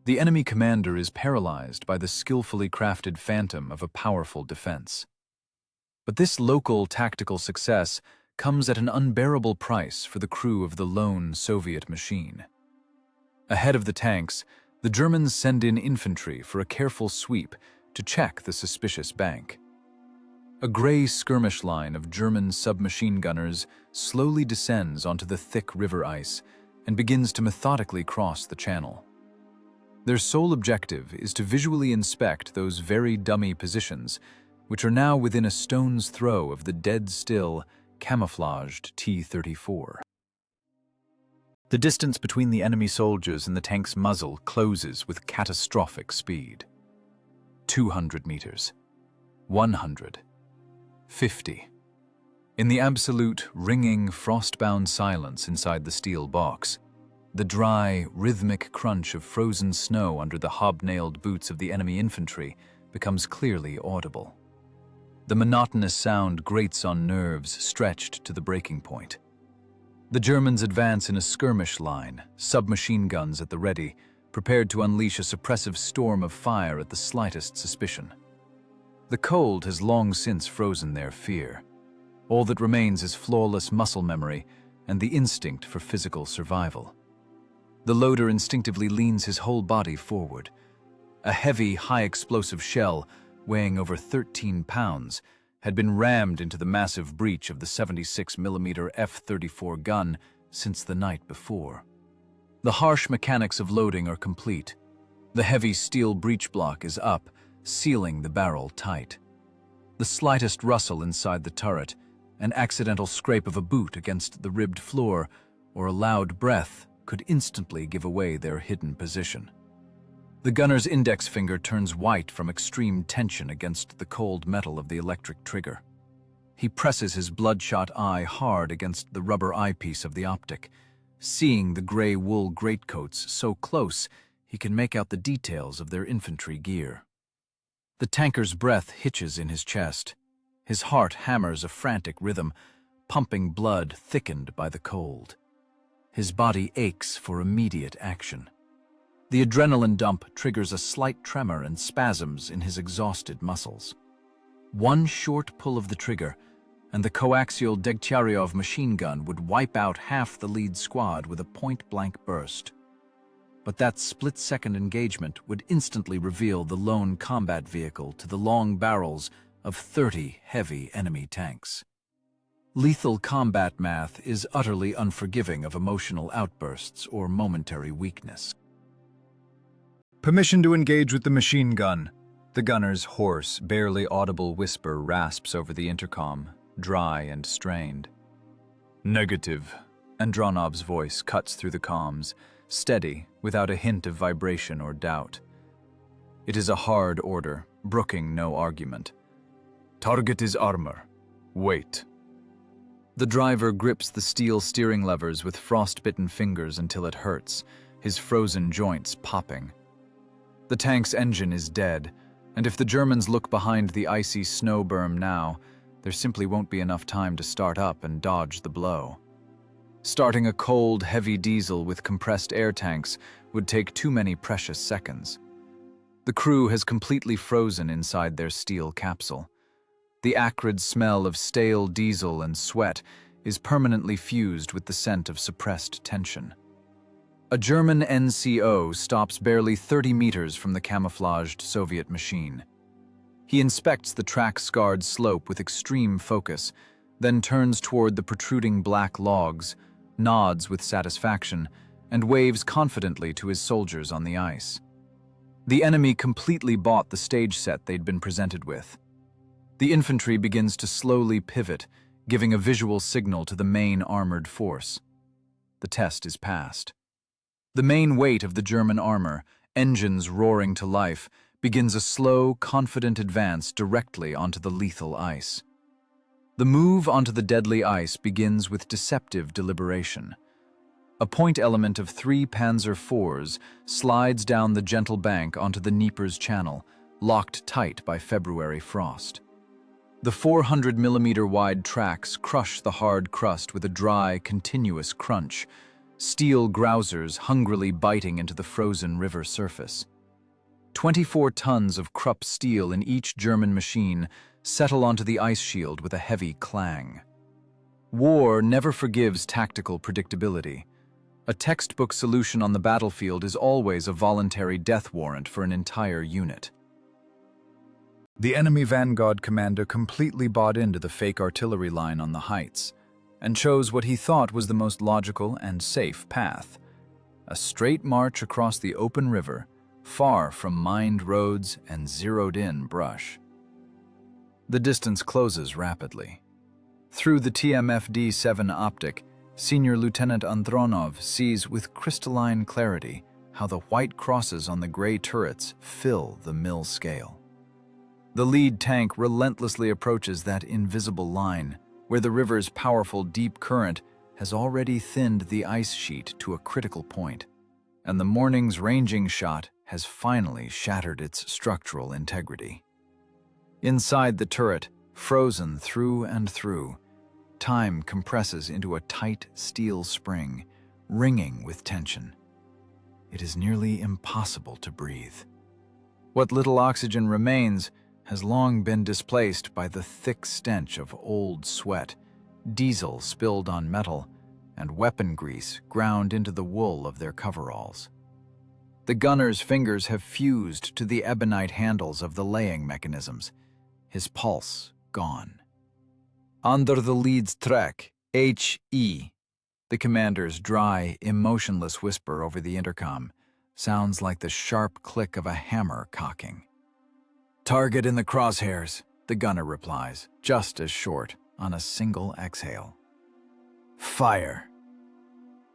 The enemy commander is paralyzed by the skillfully crafted phantom of a powerful defense. But this local tactical success comes at an unbearable price for the crew of the lone Soviet machine. Ahead of the tanks, the Germans send in infantry for a careful sweep to check the suspicious bank. A gray skirmish line of German submachine gunners slowly descends onto the thick river ice and begins to methodically cross the channel. Their sole objective is to visually inspect those very dummy positions, which are now within a stone's throw of the dead-still, camouflaged T-34. The distance between the enemy soldiers and the tank's muzzle closes with catastrophic speed. 200 meters. 100. 50. In the absolute, ringing, frost-bound silence inside the steel box, the dry, rhythmic crunch of frozen snow under the hobnailed boots of the enemy infantry becomes clearly audible. The monotonous sound grates on nerves stretched to the breaking point. The Germans advance in a skirmish line, submachine guns at the ready, prepared to unleash a suppressive storm of fire at the slightest suspicion. The cold has long since frozen their fear. All that remains is flawless muscle memory and the instinct for physical survival. The loader instinctively leans his whole body forward. A heavy, high-explosive shell, weighing over 13 pounds, had been rammed into the massive breech of the 76mm F-34 gun since the night before. The harsh mechanics of loading are complete. The heavy steel breech block is up, sealing the barrel tight. The slightest rustle inside the turret, an accidental scrape of a boot against the ribbed floor, or a loud breath could instantly give away their hidden position. The gunner's index finger turns white from extreme tension against the cold metal of the electric trigger. He presses his bloodshot eye hard against the rubber eyepiece of the optic. Seeing the gray wool greatcoats so close, he can make out the details of their infantry gear. The tanker's breath hitches in his chest. His heart hammers a frantic rhythm, pumping blood thickened by the cold. His body aches for immediate action. The adrenaline dump triggers a slight tremor and spasms in his exhausted muscles. One short pull of the trigger, and the coaxial Degtyaryov machine gun would wipe out half the lead squad with a point-blank burst. But that split-second engagement would instantly reveal the lone combat vehicle to the long barrels of 30 heavy enemy tanks. Lethal combat math is utterly unforgiving of emotional outbursts or momentary weakness. Permission to engage with the machine gun. The gunner's hoarse, barely audible whisper rasps over the intercom, dry and strained. Negative. Andronov's voice cuts through the comms, steady, without a hint of vibration or doubt. It is a hard order, brooking no argument. Target is armor. Wait. The driver grips the steel steering levers with frostbitten fingers until it hurts, his frozen joints popping. The tank's engine is dead, and if the Germans look behind the icy snow berm now, there simply won't be enough time to start up and dodge the blow. Starting a cold, heavy diesel with compressed air tanks would take too many precious seconds. The crew has completely frozen inside their steel capsule. The acrid smell of stale diesel and sweat is permanently fused with the scent of suppressed tension. A German NCO stops barely 30 meters from the camouflaged Soviet machine. He inspects the track-scarred slope with extreme focus, then turns toward the protruding black logs, nods with satisfaction, and waves confidently to his soldiers on the ice. The enemy completely bought the stage set they'd been presented with. The infantry begins to slowly pivot, giving a visual signal to the main armored force. The test is passed. The main weight of the German armor, engines roaring to life, begins a slow, confident advance directly onto the lethal ice. The move onto the deadly ice begins with deceptive deliberation. A point element of 3 Panzer IVs slides down the gentle bank onto the Dnieper's channel, locked tight by February frost. The 400mm wide tracks crush the hard crust with a dry, continuous crunch, steel grousers hungrily biting into the frozen river surface. 24 tons of Krupp steel in each German machine settle onto the ice shield with a heavy clang. War never forgives tactical predictability. A textbook solution on the battlefield is always a voluntary death warrant for an entire unit. The enemy Vanguard commander completely bought into the fake artillery line on the heights, and chose what he thought was the most logical and safe path: a straight march across the open river, far from mined roads and zeroed-in brush. The distance closes rapidly. Through the TMFD-7 optic, Senior Lieutenant Andronov sees with crystalline clarity how the white crosses on the gray turrets fill the mill scale. The lead tank relentlessly approaches that invisible line, where the river's powerful deep current has already thinned the ice sheet to a critical point, and the morning's ranging shot has finally shattered its structural integrity. Inside the turret, frozen through and through, time compresses into a tight steel spring, ringing with tension. It is nearly impossible to breathe. What little oxygen remains has long been displaced by the thick stench of old sweat, diesel spilled on metal, and weapon grease ground into the wool of their coveralls. The gunner's fingers have fused to the ebonite handles of the laying mechanisms, his pulse gone. Under the lead's track, H.E., the commander's dry, emotionless whisper over the intercom sounds like the sharp click of a hammer cocking. Target in the crosshairs, the gunner replies, just as short, on a single exhale. Fire.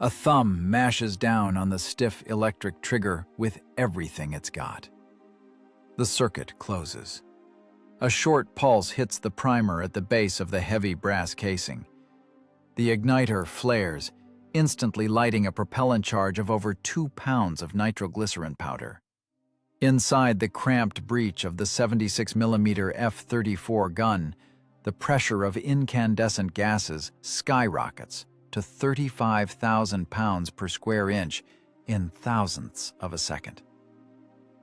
A thumb mashes down on the stiff electric trigger with everything it's got. The circuit closes. A short pulse hits the primer at the base of the heavy brass casing. The igniter flares, instantly lighting a propellant charge of over 2 pounds of nitroglycerin powder. Inside the cramped breech of the 76mm F-34 gun, the pressure of incandescent gases skyrockets to 35,000 pounds per square inch in thousandths of a second.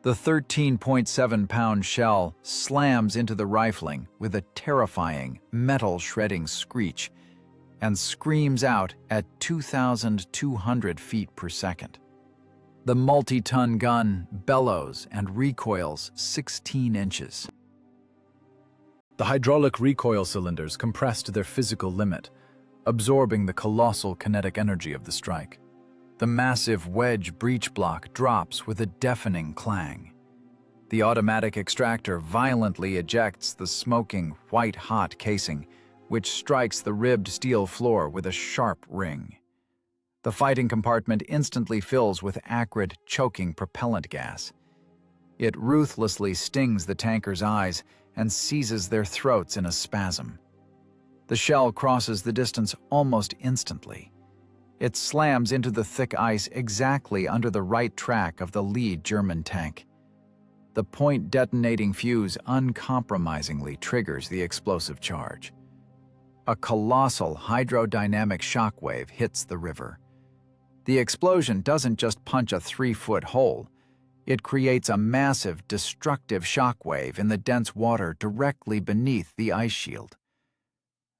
The 13.7-pound shell slams into the rifling with a terrifying, metal-shredding screech and screams out at 2,200 feet per second. The multi-ton gun bellows and recoils 16 inches. The hydraulic recoil cylinders compress to their physical limit, absorbing the colossal kinetic energy of the strike. The massive wedge breech block drops with a deafening clang. The automatic extractor violently ejects the smoking, white-hot casing, which strikes the ribbed steel floor with a sharp ring. The fighting compartment instantly fills with acrid, choking propellant gas. It ruthlessly stings the tanker's eyes and seizes their throats in a spasm. The shell crosses the distance almost instantly. It slams into the thick ice exactly under the right track of the lead German tank. The point-detonating fuse uncompromisingly triggers the explosive charge. A colossal hydrodynamic shockwave hits the river. The explosion doesn't just punch a 3-foot hole. It creates a massive, destructive shockwave in the dense water directly beneath the ice shield.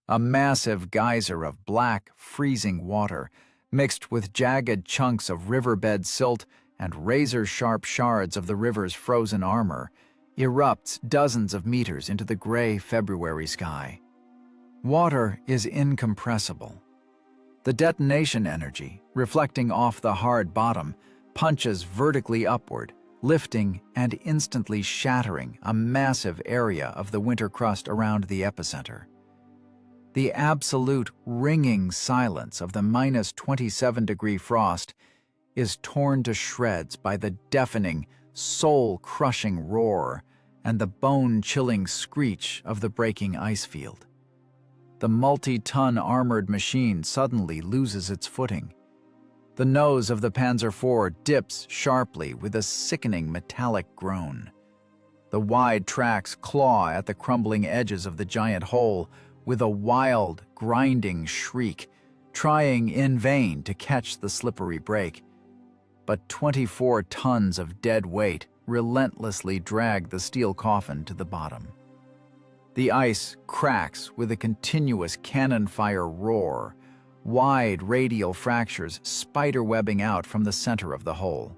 A massive geyser of black, freezing water, mixed with jagged chunks of riverbed silt and razor-sharp shards of the river's frozen armor, erupts dozens of meters into the gray February sky. Water is incompressible. The detonation energy, reflecting off the hard bottom, punches vertically upward, lifting and instantly shattering a massive area of the winter crust around the epicenter. The absolute ringing silence of the -27-degree frost is torn to shreds by the deafening, soul-crushing roar and the bone-chilling screech of the breaking ice field. The multi-ton armored machine suddenly loses its footing. The nose of the Panzer IV dips sharply with a sickening metallic groan. The wide tracks claw at the crumbling edges of the giant hole with a wild, grinding shriek, trying in vain to catch the slippery break. But 24 tons of dead weight relentlessly drag the steel coffin to the bottom. The ice cracks with a continuous cannon fire roar, wide radial fractures spiderwebbing out from the center of the hole.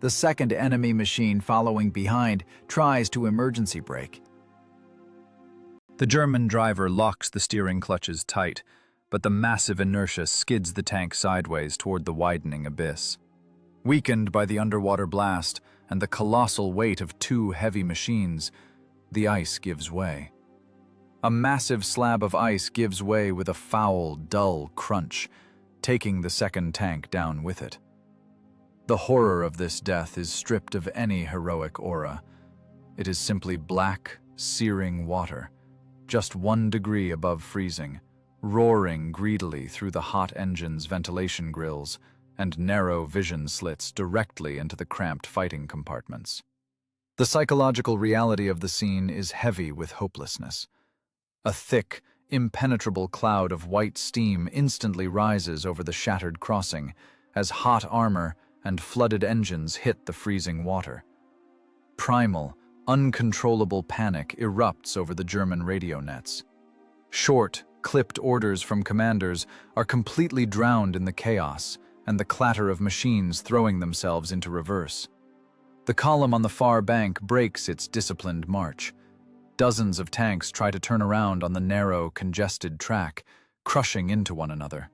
The second enemy machine following behind tries to emergency brake. The German driver locks the steering clutches tight, but the massive inertia skids the tank sideways toward the widening abyss. Weakened by the underwater blast and the colossal weight of 2 heavy machines, the ice gives way. A massive slab of ice gives way with a foul, dull crunch, taking the second tank down with it. The horror of this death is stripped of any heroic aura. It is simply black, searing water, just 1 degree above freezing, roaring greedily through the hot engine's ventilation grills and narrow vision slits directly into the cramped fighting compartments. The psychological reality of the scene is heavy with hopelessness. A thick, impenetrable cloud of white steam instantly rises over the shattered crossing as hot armor and flooded engines hit the freezing water. Primal, uncontrollable panic erupts over the German radio nets. Short, clipped orders from commanders are completely drowned in the chaos and the clatter of machines throwing themselves into reverse. The column on the far bank breaks its disciplined march. Dozens of tanks try to turn around on the narrow, congested track, crushing into one another.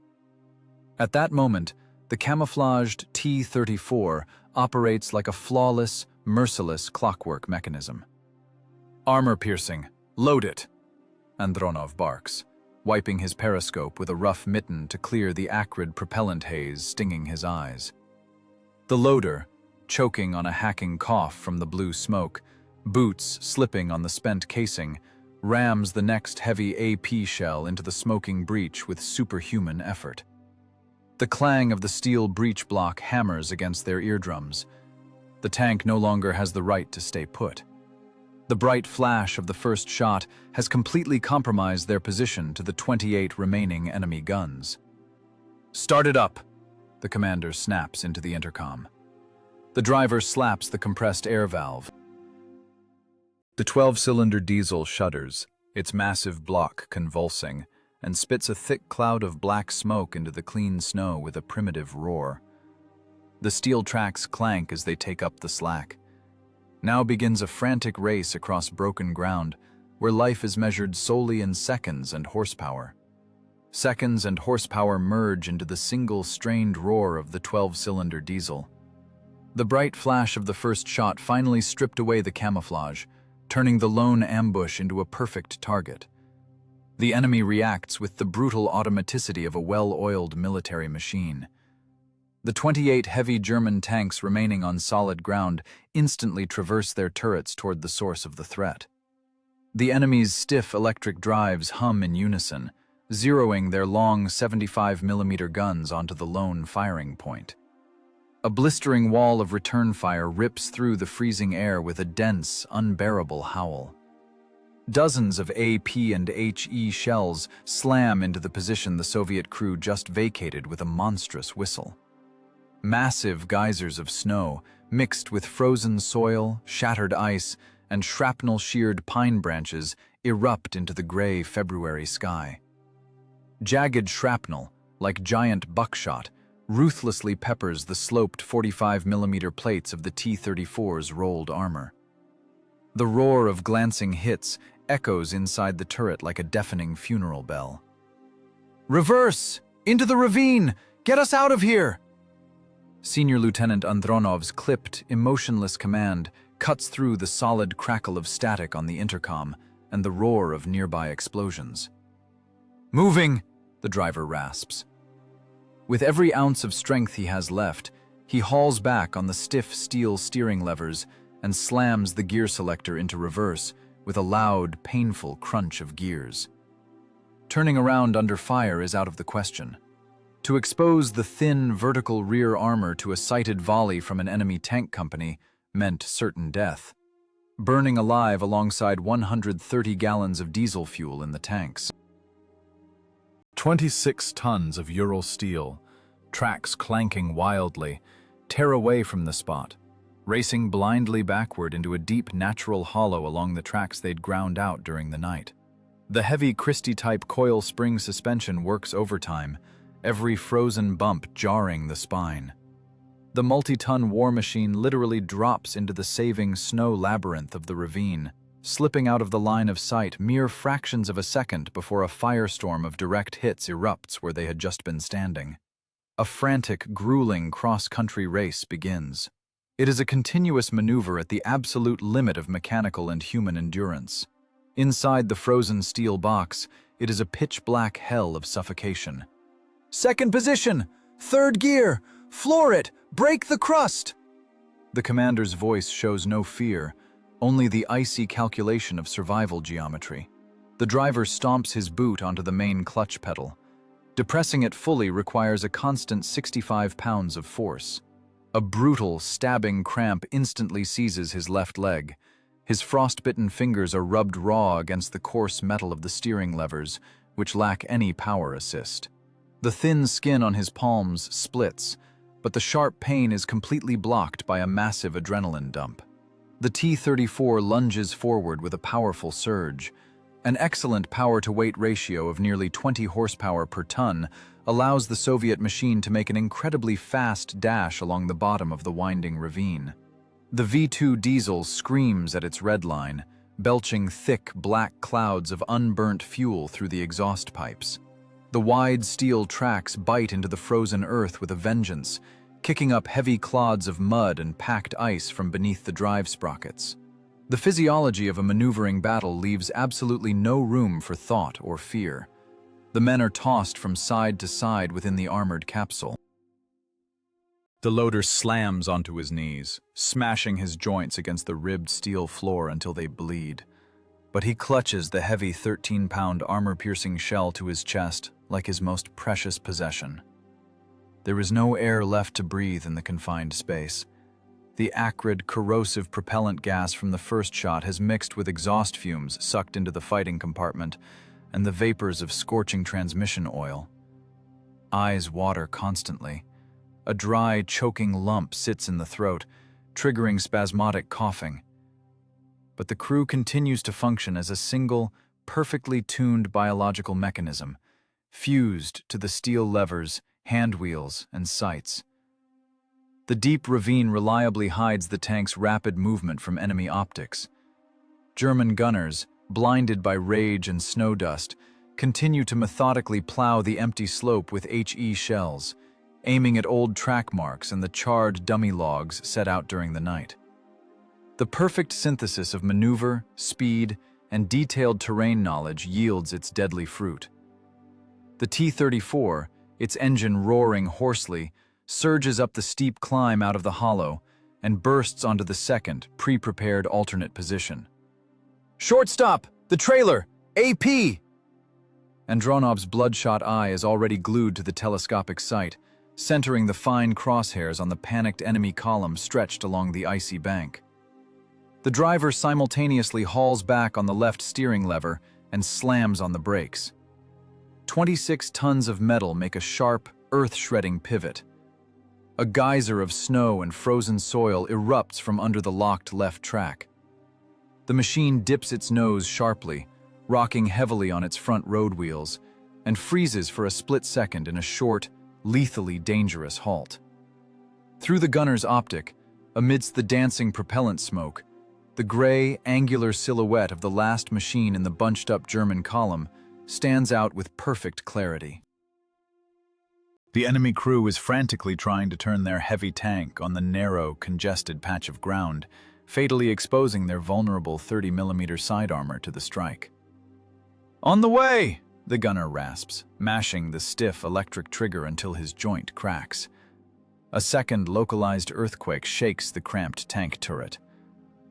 At that moment, the camouflaged T-34 operates like a flawless, merciless clockwork mechanism. "Armor-piercing, load it!" Andronov barks, wiping his periscope with a rough mitten to clear the acrid propellant haze stinging his eyes. The loader, choking on a hacking cough from the blue smoke, boots slipping on the spent casing, rams the next heavy AP shell into the smoking breach with superhuman effort. The clang of the steel breech block hammers against their eardrums. The tank no longer has the right to stay put. The bright flash of the first shot has completely compromised their position to the 28 remaining enemy guns. "Start it up," the commander snaps into the intercom. The driver slaps the compressed air valve. The 12-cylinder diesel shudders, its massive block convulsing, and spits a thick cloud of black smoke into the clean snow with a primitive roar. The steel tracks clank as they take up the slack. Now begins a frantic race across broken ground, where life is measured solely in seconds and horsepower. Seconds and horsepower merge into the single strained roar of the 12-cylinder diesel. The bright flash of the first shot finally stripped away the camouflage, turning the lone ambush into a perfect target. The enemy reacts with the brutal automaticity of a well-oiled military machine. The 28 heavy German tanks remaining on solid ground instantly traverse their turrets toward the source of the threat. The enemy's stiff electric drives hum in unison, zeroing their long 75mm guns onto the lone firing point. A blistering wall of return fire rips through the freezing air with a dense, unbearable howl. Dozens of AP and HE shells slam into the position the Soviet crew just vacated with a monstrous whistle. Massive geysers of snow, mixed with frozen soil, shattered ice, and shrapnel-sheared pine branches, erupt into the gray February sky. Jagged shrapnel, like giant buckshot, ruthlessly peppers the sloped 45mm plates of the T-34's rolled armor. The roar of glancing hits echoes inside the turret like a deafening funeral bell. "Reverse! Into the ravine! Get us out of here!" Senior Lieutenant Andronov's clipped, emotionless command cuts through the solid crackle of static on the intercom and the roar of nearby explosions. "Moving!" the driver rasps. With every ounce of strength he has left, he hauls back on the stiff steel steering levers and slams the gear selector into reverse with a loud, painful crunch of gears. Turning around under fire is out of the question. To expose the thin, vertical rear armor to a sighted volley from an enemy tank company meant certain death, burning alive alongside 130 gallons of diesel fuel in the tanks. 26 tons of Ural steel, tracks clanking wildly, tear away from the spot, racing blindly backward into a deep natural hollow along the tracks they'd ground out during the night. The heavy Christie-type coil spring suspension works overtime, every frozen bump jarring the spine. The multi-ton war machine literally drops into the saving snow labyrinth of the ravine, slipping out of the line of sight mere fractions of a second before a firestorm of direct hits erupts where they had just been standing. A frantic, grueling cross-country race begins. It is a continuous maneuver at the absolute limit of mechanical and human endurance. Inside the frozen steel box, it is a pitch-black hell of suffocation. "Second position! Third gear! Floor it! Break the crust!" The commander's voice shows no fear, only the icy calculation of survival geometry. The driver stomps his boot onto the main clutch pedal. Depressing it fully requires a constant 65 pounds of force. A brutal, stabbing cramp instantly seizes his left leg. His frostbitten fingers are rubbed raw against the coarse metal of the steering levers, which lack any power assist. The thin skin on his palms splits, but the sharp pain is completely blocked by a massive adrenaline dump. The T-34 lunges forward with a powerful surge. An excellent power-to-weight ratio of nearly 20 horsepower per ton allows the Soviet machine to make an incredibly fast dash along the bottom of the winding ravine. The V2 diesel screams at its red line, belching thick, black clouds of unburnt fuel through the exhaust pipes. The wide steel tracks bite into the frozen earth with a vengeance, kicking up heavy clods of mud and packed ice from beneath the drive sprockets. The physiology of a maneuvering battle leaves absolutely no room for thought or fear. The men are tossed from side to side within the armored capsule. The loader slams onto his knees, smashing his joints against the ribbed steel floor until they bleed. But he clutches the heavy 13-pound armor-piercing shell to his chest like his most precious possession. There is no air left to breathe in the confined space. The acrid, corrosive propellant gas from the first shot has mixed with exhaust fumes sucked into the fighting compartment and the vapors of scorching transmission oil. Eyes water constantly. A dry, choking lump sits in the throat, triggering spasmodic coughing. But the crew continues to function as a single, perfectly tuned biological mechanism, fused to the steel levers, hand wheels, and sights. The deep ravine reliably hides the tank's rapid movement from enemy optics. German gunners, blinded by rage and snow dust, continue to methodically plow the empty slope with HE shells, aiming at old track marks and the charred dummy logs set out during the night. The perfect synthesis of maneuver, speed, and detailed terrain knowledge yields its deadly fruit. The T-34, its engine roaring hoarsely, surges up the steep climb out of the hollow and bursts onto the second, pre-prepared alternate position. "Shortstop! The trailer! AP!" Andronov's bloodshot eye is already glued to the telescopic sight, centering the fine crosshairs on the panicked enemy column stretched along the icy bank. The driver simultaneously hauls back on the left steering lever and slams on the brakes. 26 tons of metal make a sharp, earth-shredding pivot. A geyser of snow and frozen soil erupts from under the locked left track. The machine dips its nose sharply, rocking heavily on its front road wheels, and freezes for a split second in a short, lethally dangerous halt. Through the gunner's optic, amidst the dancing propellant smoke, the gray, angular silhouette of the last machine in the bunched-up German column stands out with perfect clarity. The enemy crew is frantically trying to turn their heavy tank on the narrow, congested patch of ground, fatally exposing their vulnerable 30mm side armor to the strike. "On the way!" the gunner rasps, mashing the stiff electric trigger until his joint cracks. A second localized earthquake shakes the cramped tank turret.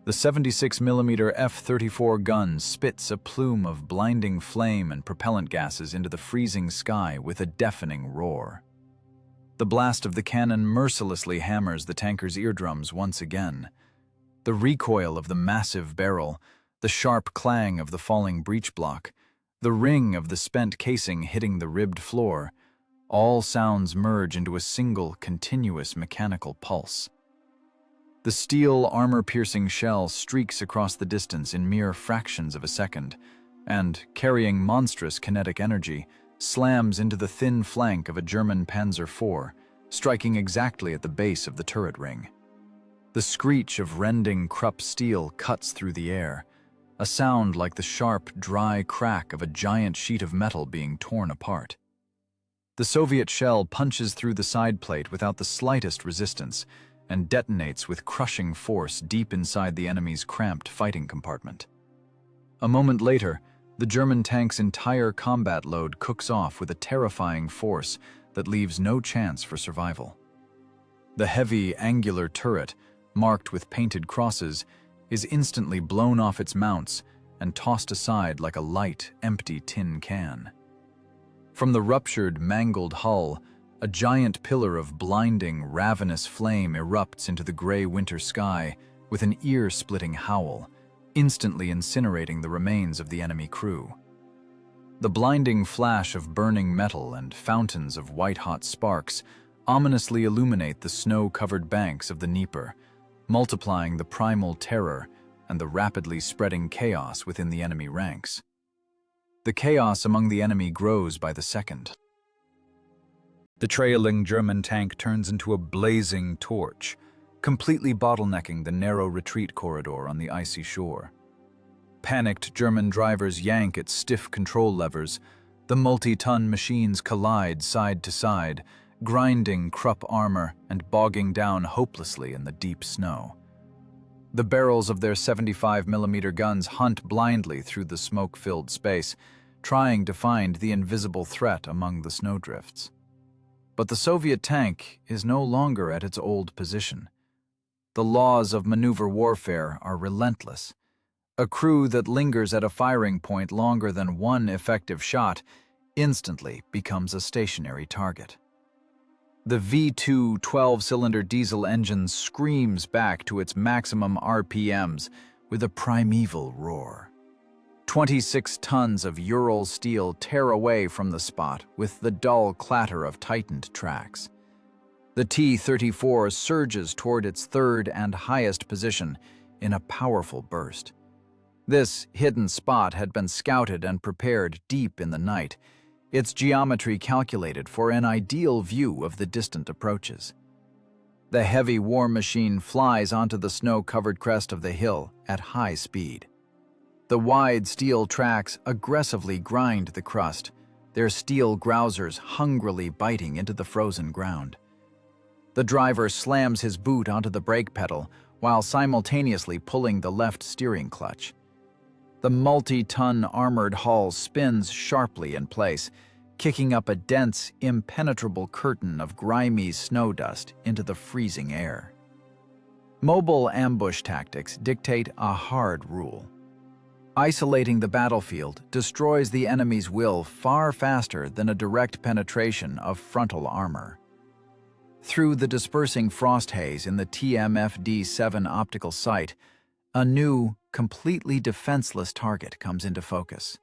The 76mm F-34 gun spits a plume of blinding flame and propellant gases into the freezing sky with a deafening roar. The blast of the cannon mercilessly hammers the tanker's eardrums once again. The recoil of the massive barrel, the sharp clang of the falling breech block, the ring of the spent casing hitting the ribbed floor, all sounds merge into a single, continuous mechanical pulse. The steel, armor-piercing shell streaks across the distance in mere fractions of a second, and, carrying monstrous kinetic energy, slams into the thin flank of a German Panzer IV, striking exactly at the base of the turret ring. The screech of rending Krupp steel cuts through the air, a sound like the sharp, dry crack of a giant sheet of metal being torn apart. The Soviet shell punches through the side plate without the slightest resistance and detonates with crushing force deep inside the enemy's cramped fighting compartment. A moment later, the German tank's entire combat load cooks off with a terrifying force that leaves no chance for survival. The heavy, angular turret, marked with painted crosses, is instantly blown off its mounts and tossed aside like a light, empty tin can. From the ruptured, mangled hull, a giant pillar of blinding, ravenous flame erupts into the gray winter sky with an ear-splitting howl, instantly incinerating the remains of the enemy crew. The blinding flash of burning metal and fountains of white-hot sparks ominously illuminate the snow-covered banks of the Dnieper, multiplying the primal terror and the rapidly spreading chaos within the enemy ranks. The chaos among the enemy grows by the second. The trailing German tank turns into a blazing torch, completely bottlenecking the narrow retreat corridor on the icy shore. Panicked German drivers yank at stiff control levers. The multi-ton machines collide side to side, grinding Krupp armor and bogging down hopelessly in the deep snow. The barrels of their 75mm guns hunt blindly through the smoke-filled space, trying to find the invisible threat among the snowdrifts. But the Soviet tank is no longer at its old position. The laws of maneuver warfare are relentless. A crew that lingers at a firing point longer than one effective shot instantly becomes a stationary target. The V2 12-cylinder diesel engine screams back to its maximum RPMs with a primeval roar. 26 tons of Ural steel tear away from the spot with the dull clatter of tightened tracks. The T-34 surges toward its third and highest position in a powerful burst. This hidden spot had been scouted and prepared deep in the night, its geometry calculated for an ideal view of the distant approaches. The heavy war machine flies onto the snow-covered crest of the hill at high speed. The wide steel tracks aggressively grind the crust, their steel grousers hungrily biting into the frozen ground. The driver slams his boot onto the brake pedal while simultaneously pulling the left steering clutch. The multi-ton armored hull spins sharply in place, kicking up a dense, impenetrable curtain of grimy snow dust into the freezing air. Mobile ambush tactics dictate a hard rule. Isolating the battlefield destroys the enemy's will far faster than a direct penetration of frontal armor. Through the dispersing frost haze in the TMFD-7 optical sight, a new, completely defenseless target comes into focus.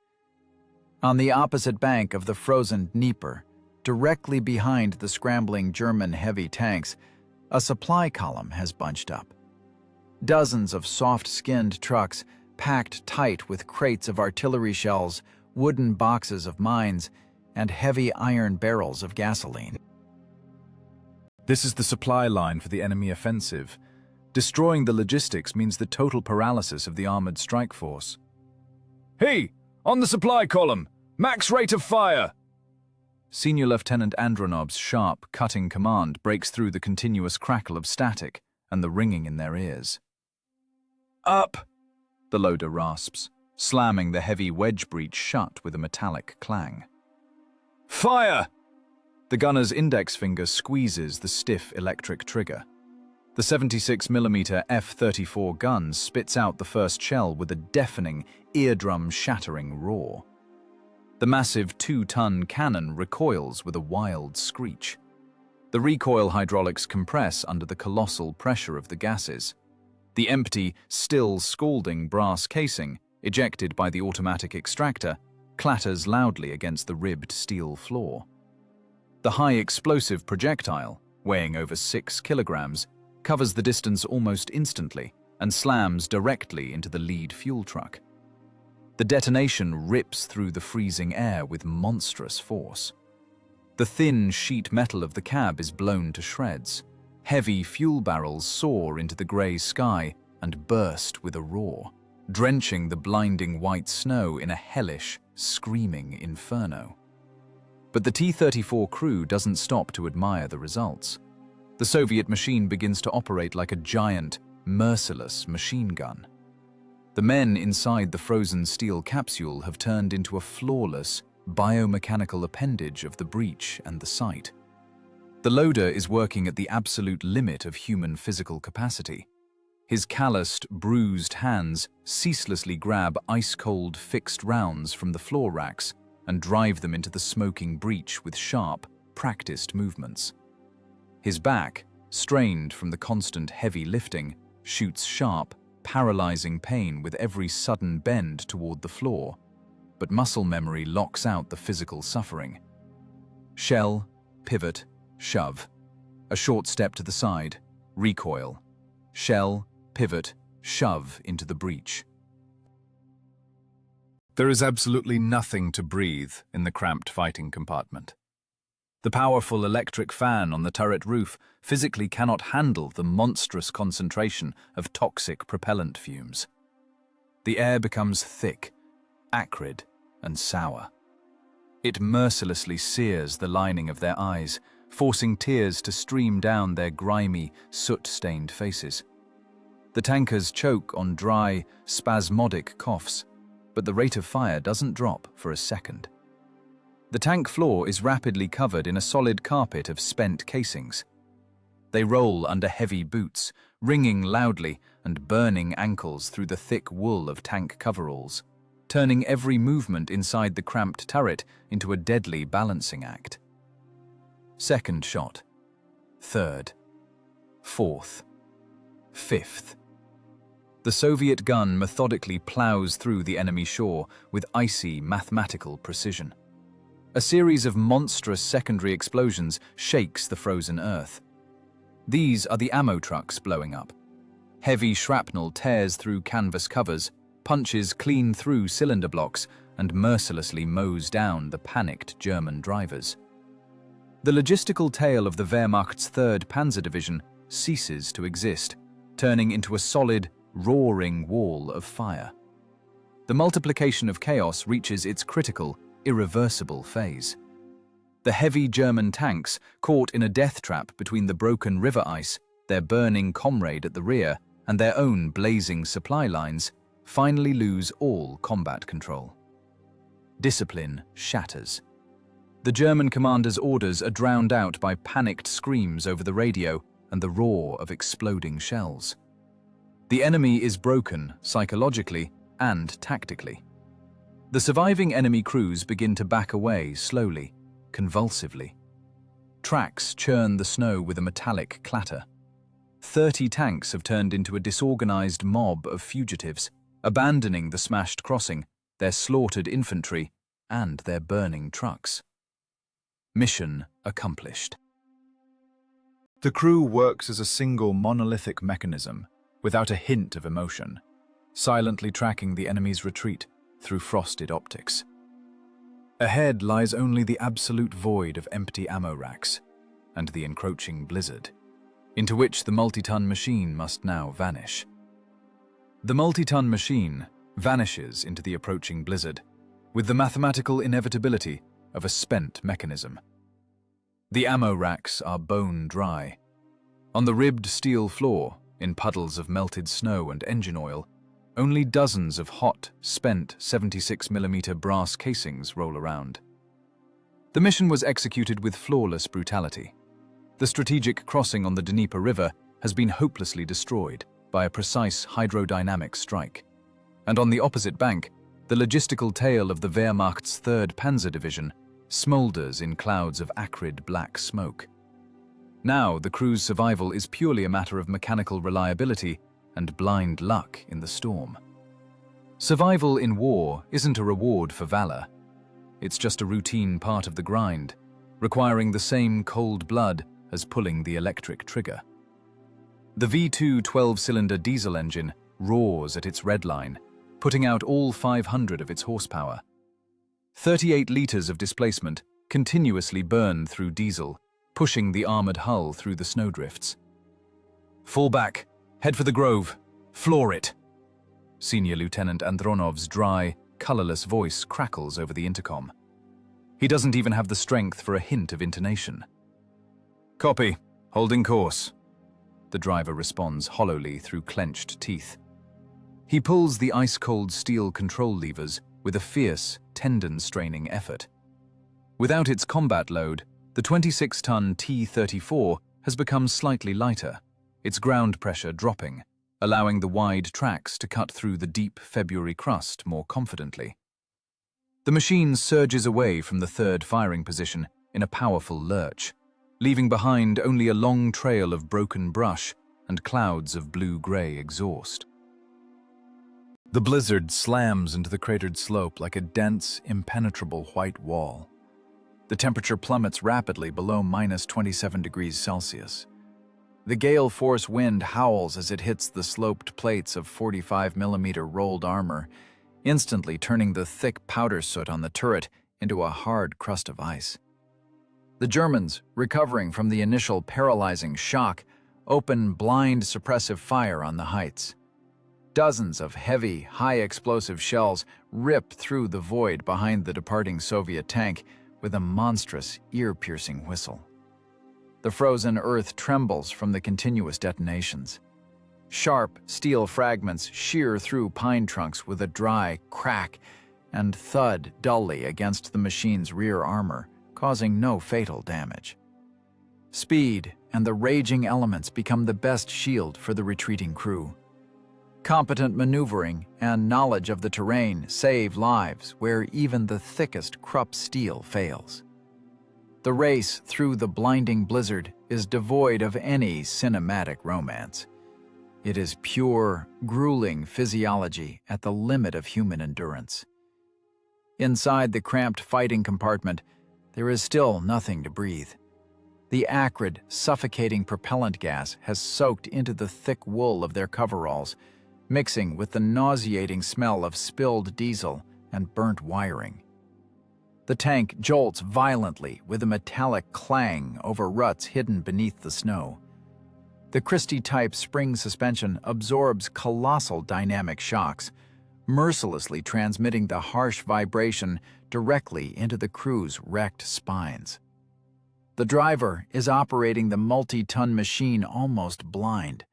On the opposite bank of the frozen Dnieper, directly behind the scrambling German heavy tanks, a supply column has bunched up. Dozens of soft-skinned trucks, packed tight with crates of artillery shells, wooden boxes of mines, and heavy iron barrels of gasoline. This is the supply line for the enemy offensive. Destroying the logistics means the total paralysis of the armored strike force. Hey! On the supply column! Max rate of fire! Senior Lieutenant Andronov's sharp, cutting command breaks through the continuous crackle of static and the ringing in their ears. Up! The loader rasps, slamming the heavy wedge breech shut with a metallic clang. Fire! The gunner's index finger squeezes the stiff electric trigger. The 76mm F-34 gun spits out the first shell with a deafening, eardrum-shattering roar. The massive 2-ton cannon recoils with a wild screech. The recoil hydraulics compress under the colossal pressure of the gases. The empty, still scalding brass casing, ejected by the automatic extractor, clatters loudly against the ribbed steel floor. The high-explosive projectile, weighing over 6 kilograms, covers the distance almost instantly and slams directly into the lead fuel truck. The detonation rips through the freezing air with monstrous force. The thin sheet metal of the cab is blown to shreds. Heavy fuel barrels soar into the grey sky and burst with a roar, drenching the blinding white snow in a hellish, screaming inferno. But the T-34 crew doesn't stop to admire the results. The Soviet machine begins to operate like a giant, merciless machine gun. The men inside the frozen steel capsule have turned into a flawless, biomechanical appendage of the breech and the sight. The loader is working at the absolute limit of human physical capacity. His calloused, bruised hands ceaselessly grab ice-cold fixed rounds from the floor racks and drive them into the smoking breech with sharp, practiced movements. His back, strained from the constant heavy lifting, shoots sharp, paralyzing pain with every sudden bend toward the floor, but muscle memory locks out the physical suffering. Shell, pivot, shove. A short step to the side, recoil. Shell, pivot, shove into the breech. There is absolutely nothing to breathe in the cramped fighting compartment. The powerful electric fan on the turret roof physically cannot handle the monstrous concentration of toxic propellant fumes. The air becomes thick, acrid, and sour. It mercilessly sears the lining of their eyes, forcing tears to stream down their grimy, soot-stained faces. The tankers choke on dry, spasmodic coughs, but the rate of fire doesn't drop for a second. The tank floor is rapidly covered in a solid carpet of spent casings. They roll under heavy boots, ringing loudly and burning ankles through the thick wool of tank coveralls, turning every movement inside the cramped turret into a deadly balancing act. Second shot. third, fourth, fifth. The Soviet gun methodically plows through the enemy shore with icy mathematical precision. A series of monstrous secondary explosions shakes the frozen earth. These are the ammo trucks blowing up. Heavy shrapnel tears through canvas covers, punches clean through cylinder blocks, and mercilessly mows down the panicked German drivers. The logistical tale of the Wehrmacht's 3rd Panzer Division ceases to exist, turning into a solid, roaring wall of fire. The multiplication of chaos reaches its critical, irreversible phase. The heavy German tanks, caught in a death trap between the broken river ice, their burning comrade at the rear, and their own blazing supply lines, finally lose all combat control. Discipline shatters. The German commander's orders are drowned out by panicked screams over the radio and the roar of exploding shells. The enemy is broken psychologically and tactically. The surviving enemy crews begin to back away slowly, convulsively. Tracks churn the snow with a metallic clatter. 30 tanks have turned into a disorganized mob of fugitives, abandoning the smashed crossing, their slaughtered infantry, and their burning trucks. Mission accomplished. The crew works as a single monolithic mechanism, without a hint of emotion, silently tracking the enemy's retreat through frosted optics. Ahead lies only the absolute void of empty ammo racks and the encroaching blizzard, into which the multi-ton machine must now vanish. The multi-ton machine vanishes into the approaching blizzard, with the mathematical inevitability of a spent mechanism. The ammo racks are bone dry. On the ribbed steel floor, in puddles of melted snow and engine oil, only dozens of hot, spent 76mm brass casings roll around. The mission was executed with flawless brutality. The strategic crossing on the Dnieper River has been hopelessly destroyed by a precise hydrodynamic strike. And on the opposite bank, the logistical tail of the Wehrmacht's 3rd Panzer Division smolders in clouds of acrid black smoke. Now the crew's survival is purely a matter of mechanical reliability and blind luck in the storm. Survival in war isn't a reward for valor. It's just a routine part of the grind, requiring the same cold blood as pulling the electric trigger. The V2 12-cylinder diesel engine roars at its red line, putting out all 500 of its horsepower. 38 liters of displacement continuously burn through diesel, pushing the armored hull through the snowdrifts. "Fall back, head for the grove, floor it!" Senior Lieutenant Andronov's dry, colorless voice crackles over the intercom. He doesn't even have the strength for a hint of intonation. "Copy, holding course," the driver responds hollowly through clenched teeth. He pulls the ice-cold steel control levers with a fierce, tendon-straining effort. Without its combat load, the 26-ton T-34 has become slightly lighter, its ground pressure dropping, allowing the wide tracks to cut through the deep February crust more confidently. The machine surges away from the 3rd firing position in a powerful lurch, leaving behind only a long trail of broken brush and clouds of blue-gray exhaust. The blizzard slams into the cratered slope like a dense, impenetrable white wall. The temperature plummets rapidly below -27 degrees Celsius. The gale-force wind howls as it hits the sloped plates of 45mm rolled armor, instantly turning the thick powder soot on the turret into a hard crust of ice. The Germans, recovering from the initial paralyzing shock, open blind suppressive fire on the heights. Dozens of heavy, high-explosive shells rip through the void behind the departing Soviet tank with a monstrous, ear-piercing whistle. The frozen earth trembles from the continuous detonations. Sharp, steel fragments shear through pine trunks with a dry crack and thud dully against the machine's rear armor, causing no fatal damage. Speed and the raging elements become the best shield for the retreating crew. Competent maneuvering and knowledge of the terrain save lives where even the thickest Krupp steel fails. The race through the blinding blizzard is devoid of any cinematic romance. It is pure, grueling physiology at the limit of human endurance. Inside the cramped fighting compartment, there is still nothing to breathe. The acrid, suffocating propellant gas has soaked into the thick wool of their coveralls, mixing with the nauseating smell of spilled diesel and burnt wiring. The tank jolts violently with a metallic clang over ruts hidden beneath the snow. The Christie-type spring suspension absorbs colossal dynamic shocks, mercilessly transmitting the harsh vibration directly into the crew's wrecked spines. The driver is operating the multi-ton machine almost blind.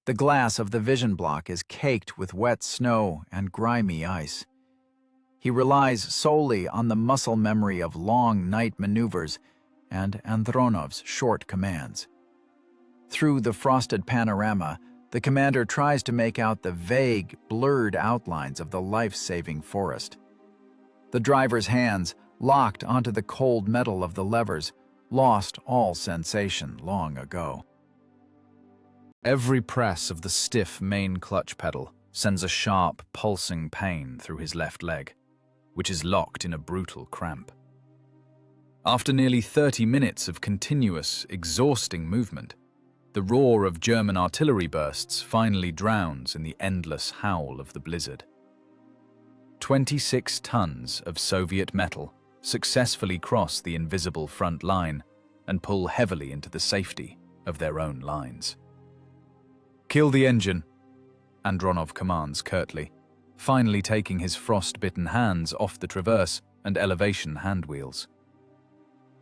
The glass of the vision block is caked with wet snow and grimy ice. He relies solely on the muscle memory of long night maneuvers and Andronov's short commands. Through the frosted panorama, the commander tries to make out the vague, blurred outlines of the life-saving forest. The driver's hands, locked onto the cold metal of the levers, lost all sensation long ago. Every press of the stiff main clutch pedal sends a sharp, pulsing pain through his left leg, which is locked in a brutal cramp. After nearly 30 minutes of continuous, exhausting movement, the roar of German artillery bursts finally drowns in the endless howl of the blizzard. 26 tons of Soviet metal successfully cross the invisible front line and pull heavily into the safety of their own lines. "Kill the engine," Andronov commands curtly, finally taking his frost-bitten hands off the traverse and elevation handwheels.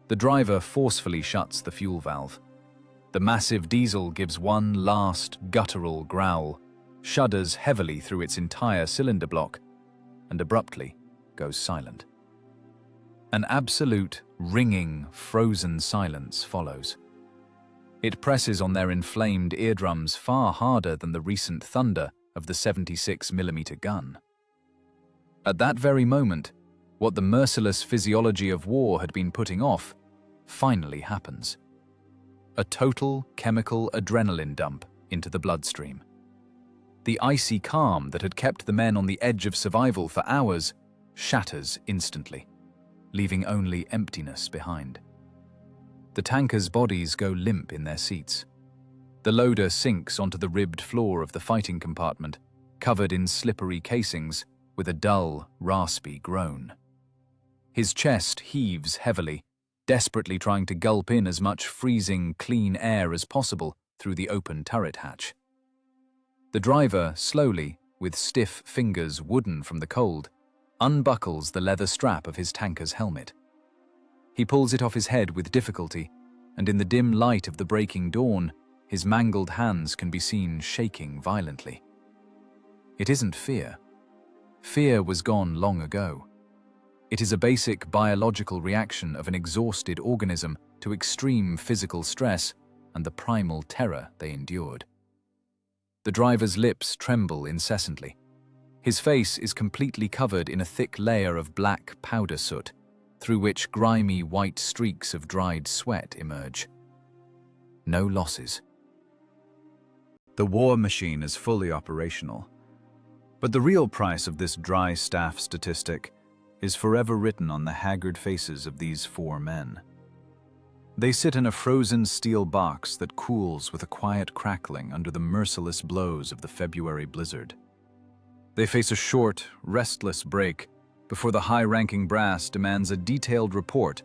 The driver forcefully shuts the fuel valve. The massive diesel gives one last guttural growl, shudders heavily through its entire cylinder block, and abruptly goes silent. An absolute, ringing, frozen silence follows. It presses on their inflamed eardrums far harder than the recent thunder of the 76mm gun. At that very moment, what the merciless physiology of war had been putting off finally happens. A total chemical adrenaline dump into the bloodstream. The icy calm that had kept the men on the edge of survival for hours shatters instantly, leaving only emptiness behind. The tankers' bodies go limp in their seats. The loader sinks onto the ribbed floor of the fighting compartment, covered in slippery casings, with a dull, raspy groan. His chest heaves heavily, desperately trying to gulp in as much freezing, clean air as possible through the open turret hatch. The driver, slowly, with stiff fingers wooden from the cold, unbuckles the leather strap of his tanker's helmet. He pulls it off his head with difficulty, and in the dim light of the breaking dawn, his mangled hands can be seen shaking violently. It isn't fear. Fear was gone long ago. It is a basic biological reaction of an exhausted organism to extreme physical stress and the primal terror they endured. The driver's lips tremble incessantly. His face is completely covered in a thick layer of black powder soot, through which grimy white streaks of dried sweat emerge. No losses. The war machine is fully operational. But the real price of this dry staff statistic is forever written on the haggard faces of these 4 men. They sit in a frozen steel box that cools with a quiet crackling under the merciless blows of the February blizzard. They face a short, restless break before the high-ranking brass demands a detailed report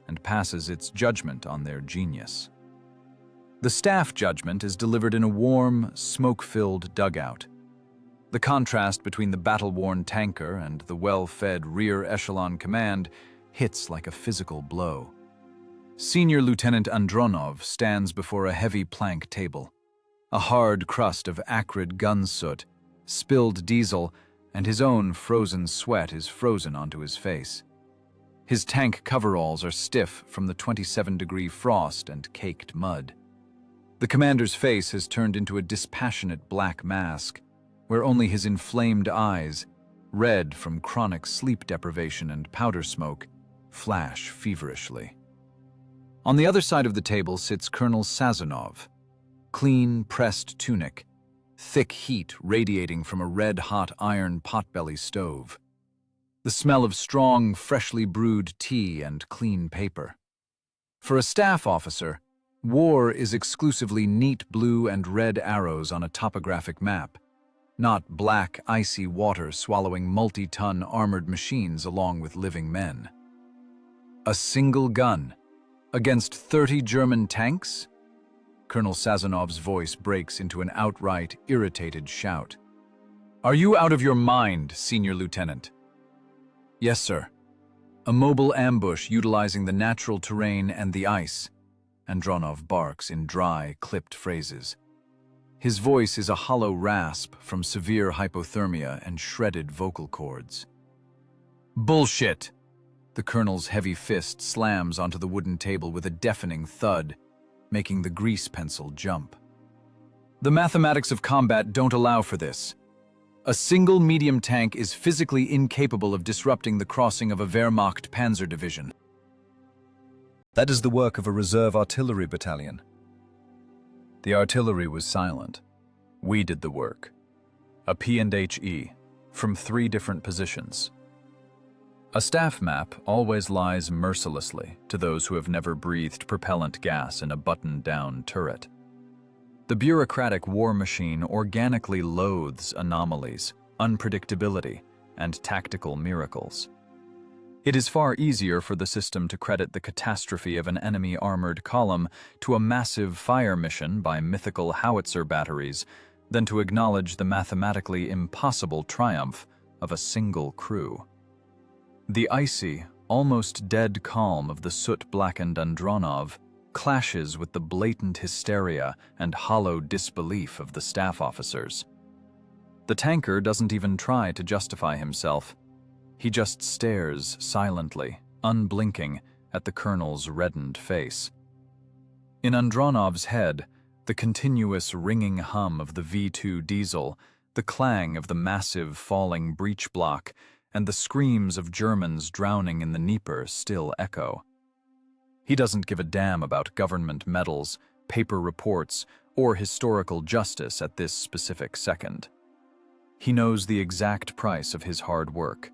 and passes its judgment on their genius. The staff judgment is delivered in a warm, smoke-filled dugout. The contrast between the battle-worn tanker and the well-fed rear echelon command hits like a physical blow. Senior Lieutenant Andronov stands before a heavy plank table. A hard crust of acrid gun soot, spilled diesel, and his own frozen sweat is frozen onto his face. His tank coveralls are stiff from the 27-degree frost and caked mud. The commander's face has turned into a dispassionate black mask, where only his inflamed eyes, red from chronic sleep deprivation and powder smoke, flash feverishly. On the other side of the table sits Colonel Sazonov. Clean, pressed tunic, thick heat radiating from a red-hot iron potbelly stove. The smell of strong, freshly brewed tea and clean paper. For a staff officer, war is exclusively neat blue and red arrows on a topographic map, not black, icy water swallowing multi-ton armored machines along with living men. A single gun against 30 German tanks? Colonel Sazonov's voice breaks into an outright, irritated shout. "Are you out of your mind, Senior Lieutenant?" "Yes, sir. A mobile ambush utilizing the natural terrain and the ice," Andronov barks in dry, clipped phrases. His voice is a hollow rasp from severe hypothermia and shredded vocal cords. "Bullshit!" The colonel's heavy fist slams onto the wooden table with a deafening thud, making the grease pencil jump. "The mathematics of combat don't allow for this. A single medium tank is physically incapable of disrupting the crossing of a Wehrmacht Panzer division. That is the work of a reserve artillery battalion." The artillery was silent. We did the work. A P&HE, from 3 different positions. A staff map always lies mercilessly to those who have never breathed propellant gas in a buttoned-down turret. The bureaucratic war machine organically loathes anomalies, unpredictability, and tactical miracles. It is far easier for the system to credit the catastrophe of an enemy armored column to a massive fire mission by mythical howitzer batteries than to acknowledge the mathematically impossible triumph of a single crew. The icy, almost dead calm of the soot-blackened Andronov clashes with the blatant hysteria and hollow disbelief of the staff officers. The tanker doesn't even try to justify himself. He just stares silently, unblinking, at the colonel's reddened face. In Andronov's head, the continuous ringing hum of the V2 diesel, the clang of the massive falling breech block, and the screams of Germans drowning in the Dnieper still echo. He doesn't give a damn about government medals, paper reports, or historical justice at this specific second. He knows the exact price of his hard work.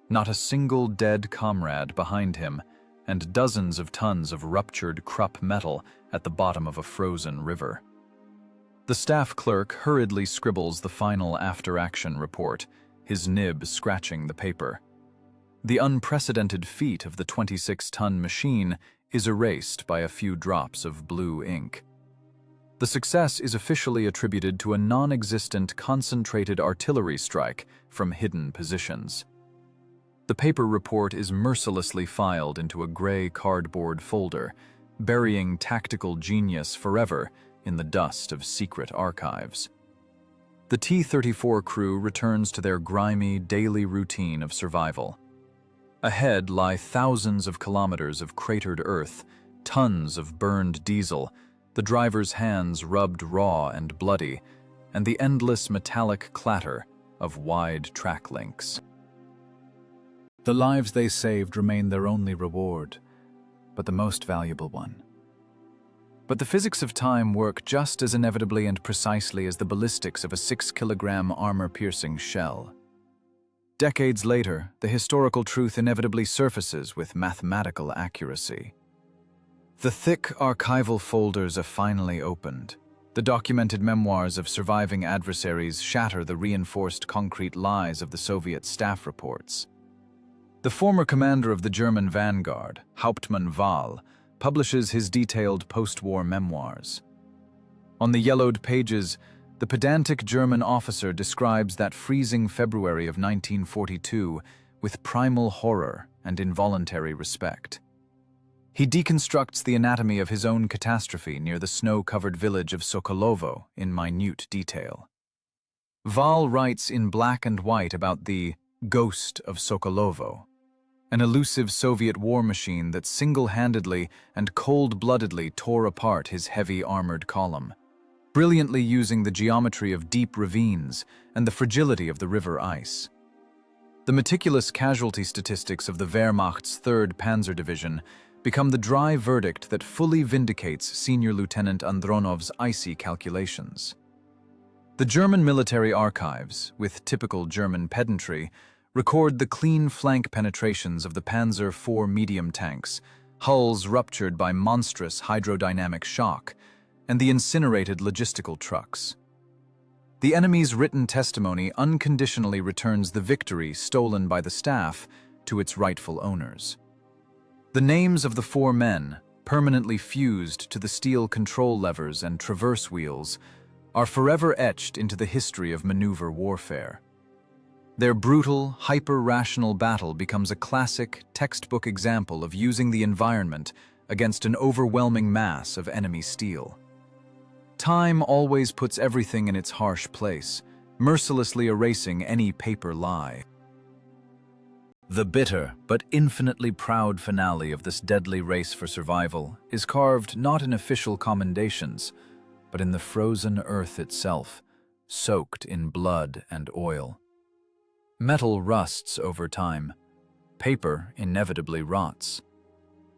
Not a single dead comrade behind him, and dozens of tons of ruptured Krupp metal at the bottom of a frozen river. The staff clerk hurriedly scribbles the final after-action report, his nib scratching the paper. The unprecedented feat of the 26-ton machine is erased by a few drops of blue ink. The success is officially attributed to a non-existent concentrated artillery strike from hidden positions. The paper report is mercilessly filed into a gray cardboard folder, burying tactical genius forever in the dust of secret archives. The T-34 crew returns to their grimy daily routine of survival. Ahead lie thousands of kilometers of cratered earth, tons of burned diesel, the driver's hands rubbed raw and bloody, and the endless metallic clatter of wide track links. The lives they saved remain their only reward, but the most valuable one. But the physics of time work just as inevitably and precisely as the ballistics of a 6-kilogram armor-piercing shell. Decades later, the historical truth inevitably surfaces with mathematical accuracy. The thick archival folders are finally opened. The documented memoirs of surviving adversaries shatter the reinforced concrete lies of the Soviet staff reports. The former commander of the German Vanguard, Hauptmann Wahl, publishes his detailed post-war memoirs. On the yellowed pages, the pedantic German officer describes that freezing February of 1942 with primal horror and involuntary respect. He deconstructs the anatomy of his own catastrophe near the snow-covered village of Sokolovo in minute detail. Wahl writes in black and white about the ghost of Sokolovo, an elusive Soviet war machine that single-handedly and cold-bloodedly tore apart his heavy armored column, brilliantly using the geometry of deep ravines and the fragility of the river ice. The meticulous casualty statistics of the Wehrmacht's 3rd Panzer Division become the dry verdict that fully vindicates Senior Lieutenant Andronov's icy calculations. The German military archives, with typical German pedantry, record the clean flank penetrations of the Panzer IV medium tanks, hulls ruptured by monstrous hydrodynamic shock, and the incinerated logistical trucks. The enemy's written testimony unconditionally returns the victory stolen by the staff to its rightful owners. The names of the 4 men, permanently fused to the steel control levers and traverse wheels, are forever etched into the history of maneuver warfare. Their brutal, hyper-rational battle becomes a classic, textbook example of using the environment against an overwhelming mass of enemy steel. Time always puts everything in its harsh place, mercilessly erasing any paper lie. The bitter but infinitely proud finale of this deadly race for survival is carved not in official commendations, but in the frozen earth itself, soaked in blood and oil. Metal rusts over time. Paper inevitably rots.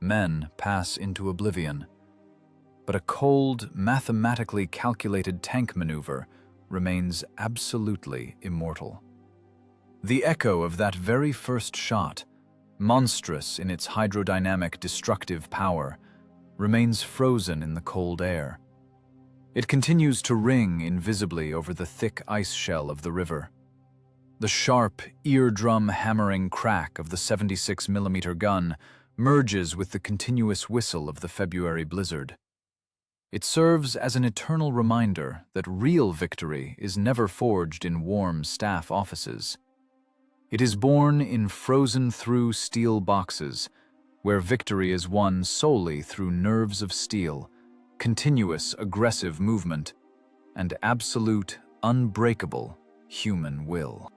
Men pass into oblivion. But a cold, mathematically calculated tank maneuver remains absolutely immortal. The echo of that very first shot, monstrous in its hydrodynamic destructive power, remains frozen in the cold air. It continues to ring invisibly over the thick ice shell of the river. The sharp, eardrum-hammering crack of the 76mm gun merges with the continuous whistle of the February blizzard. It serves as an eternal reminder that real victory is never forged in warm staff offices. It is born in frozen-through steel boxes, where victory is won solely through nerves of steel, continuous aggressive movement, and absolute, unbreakable human will.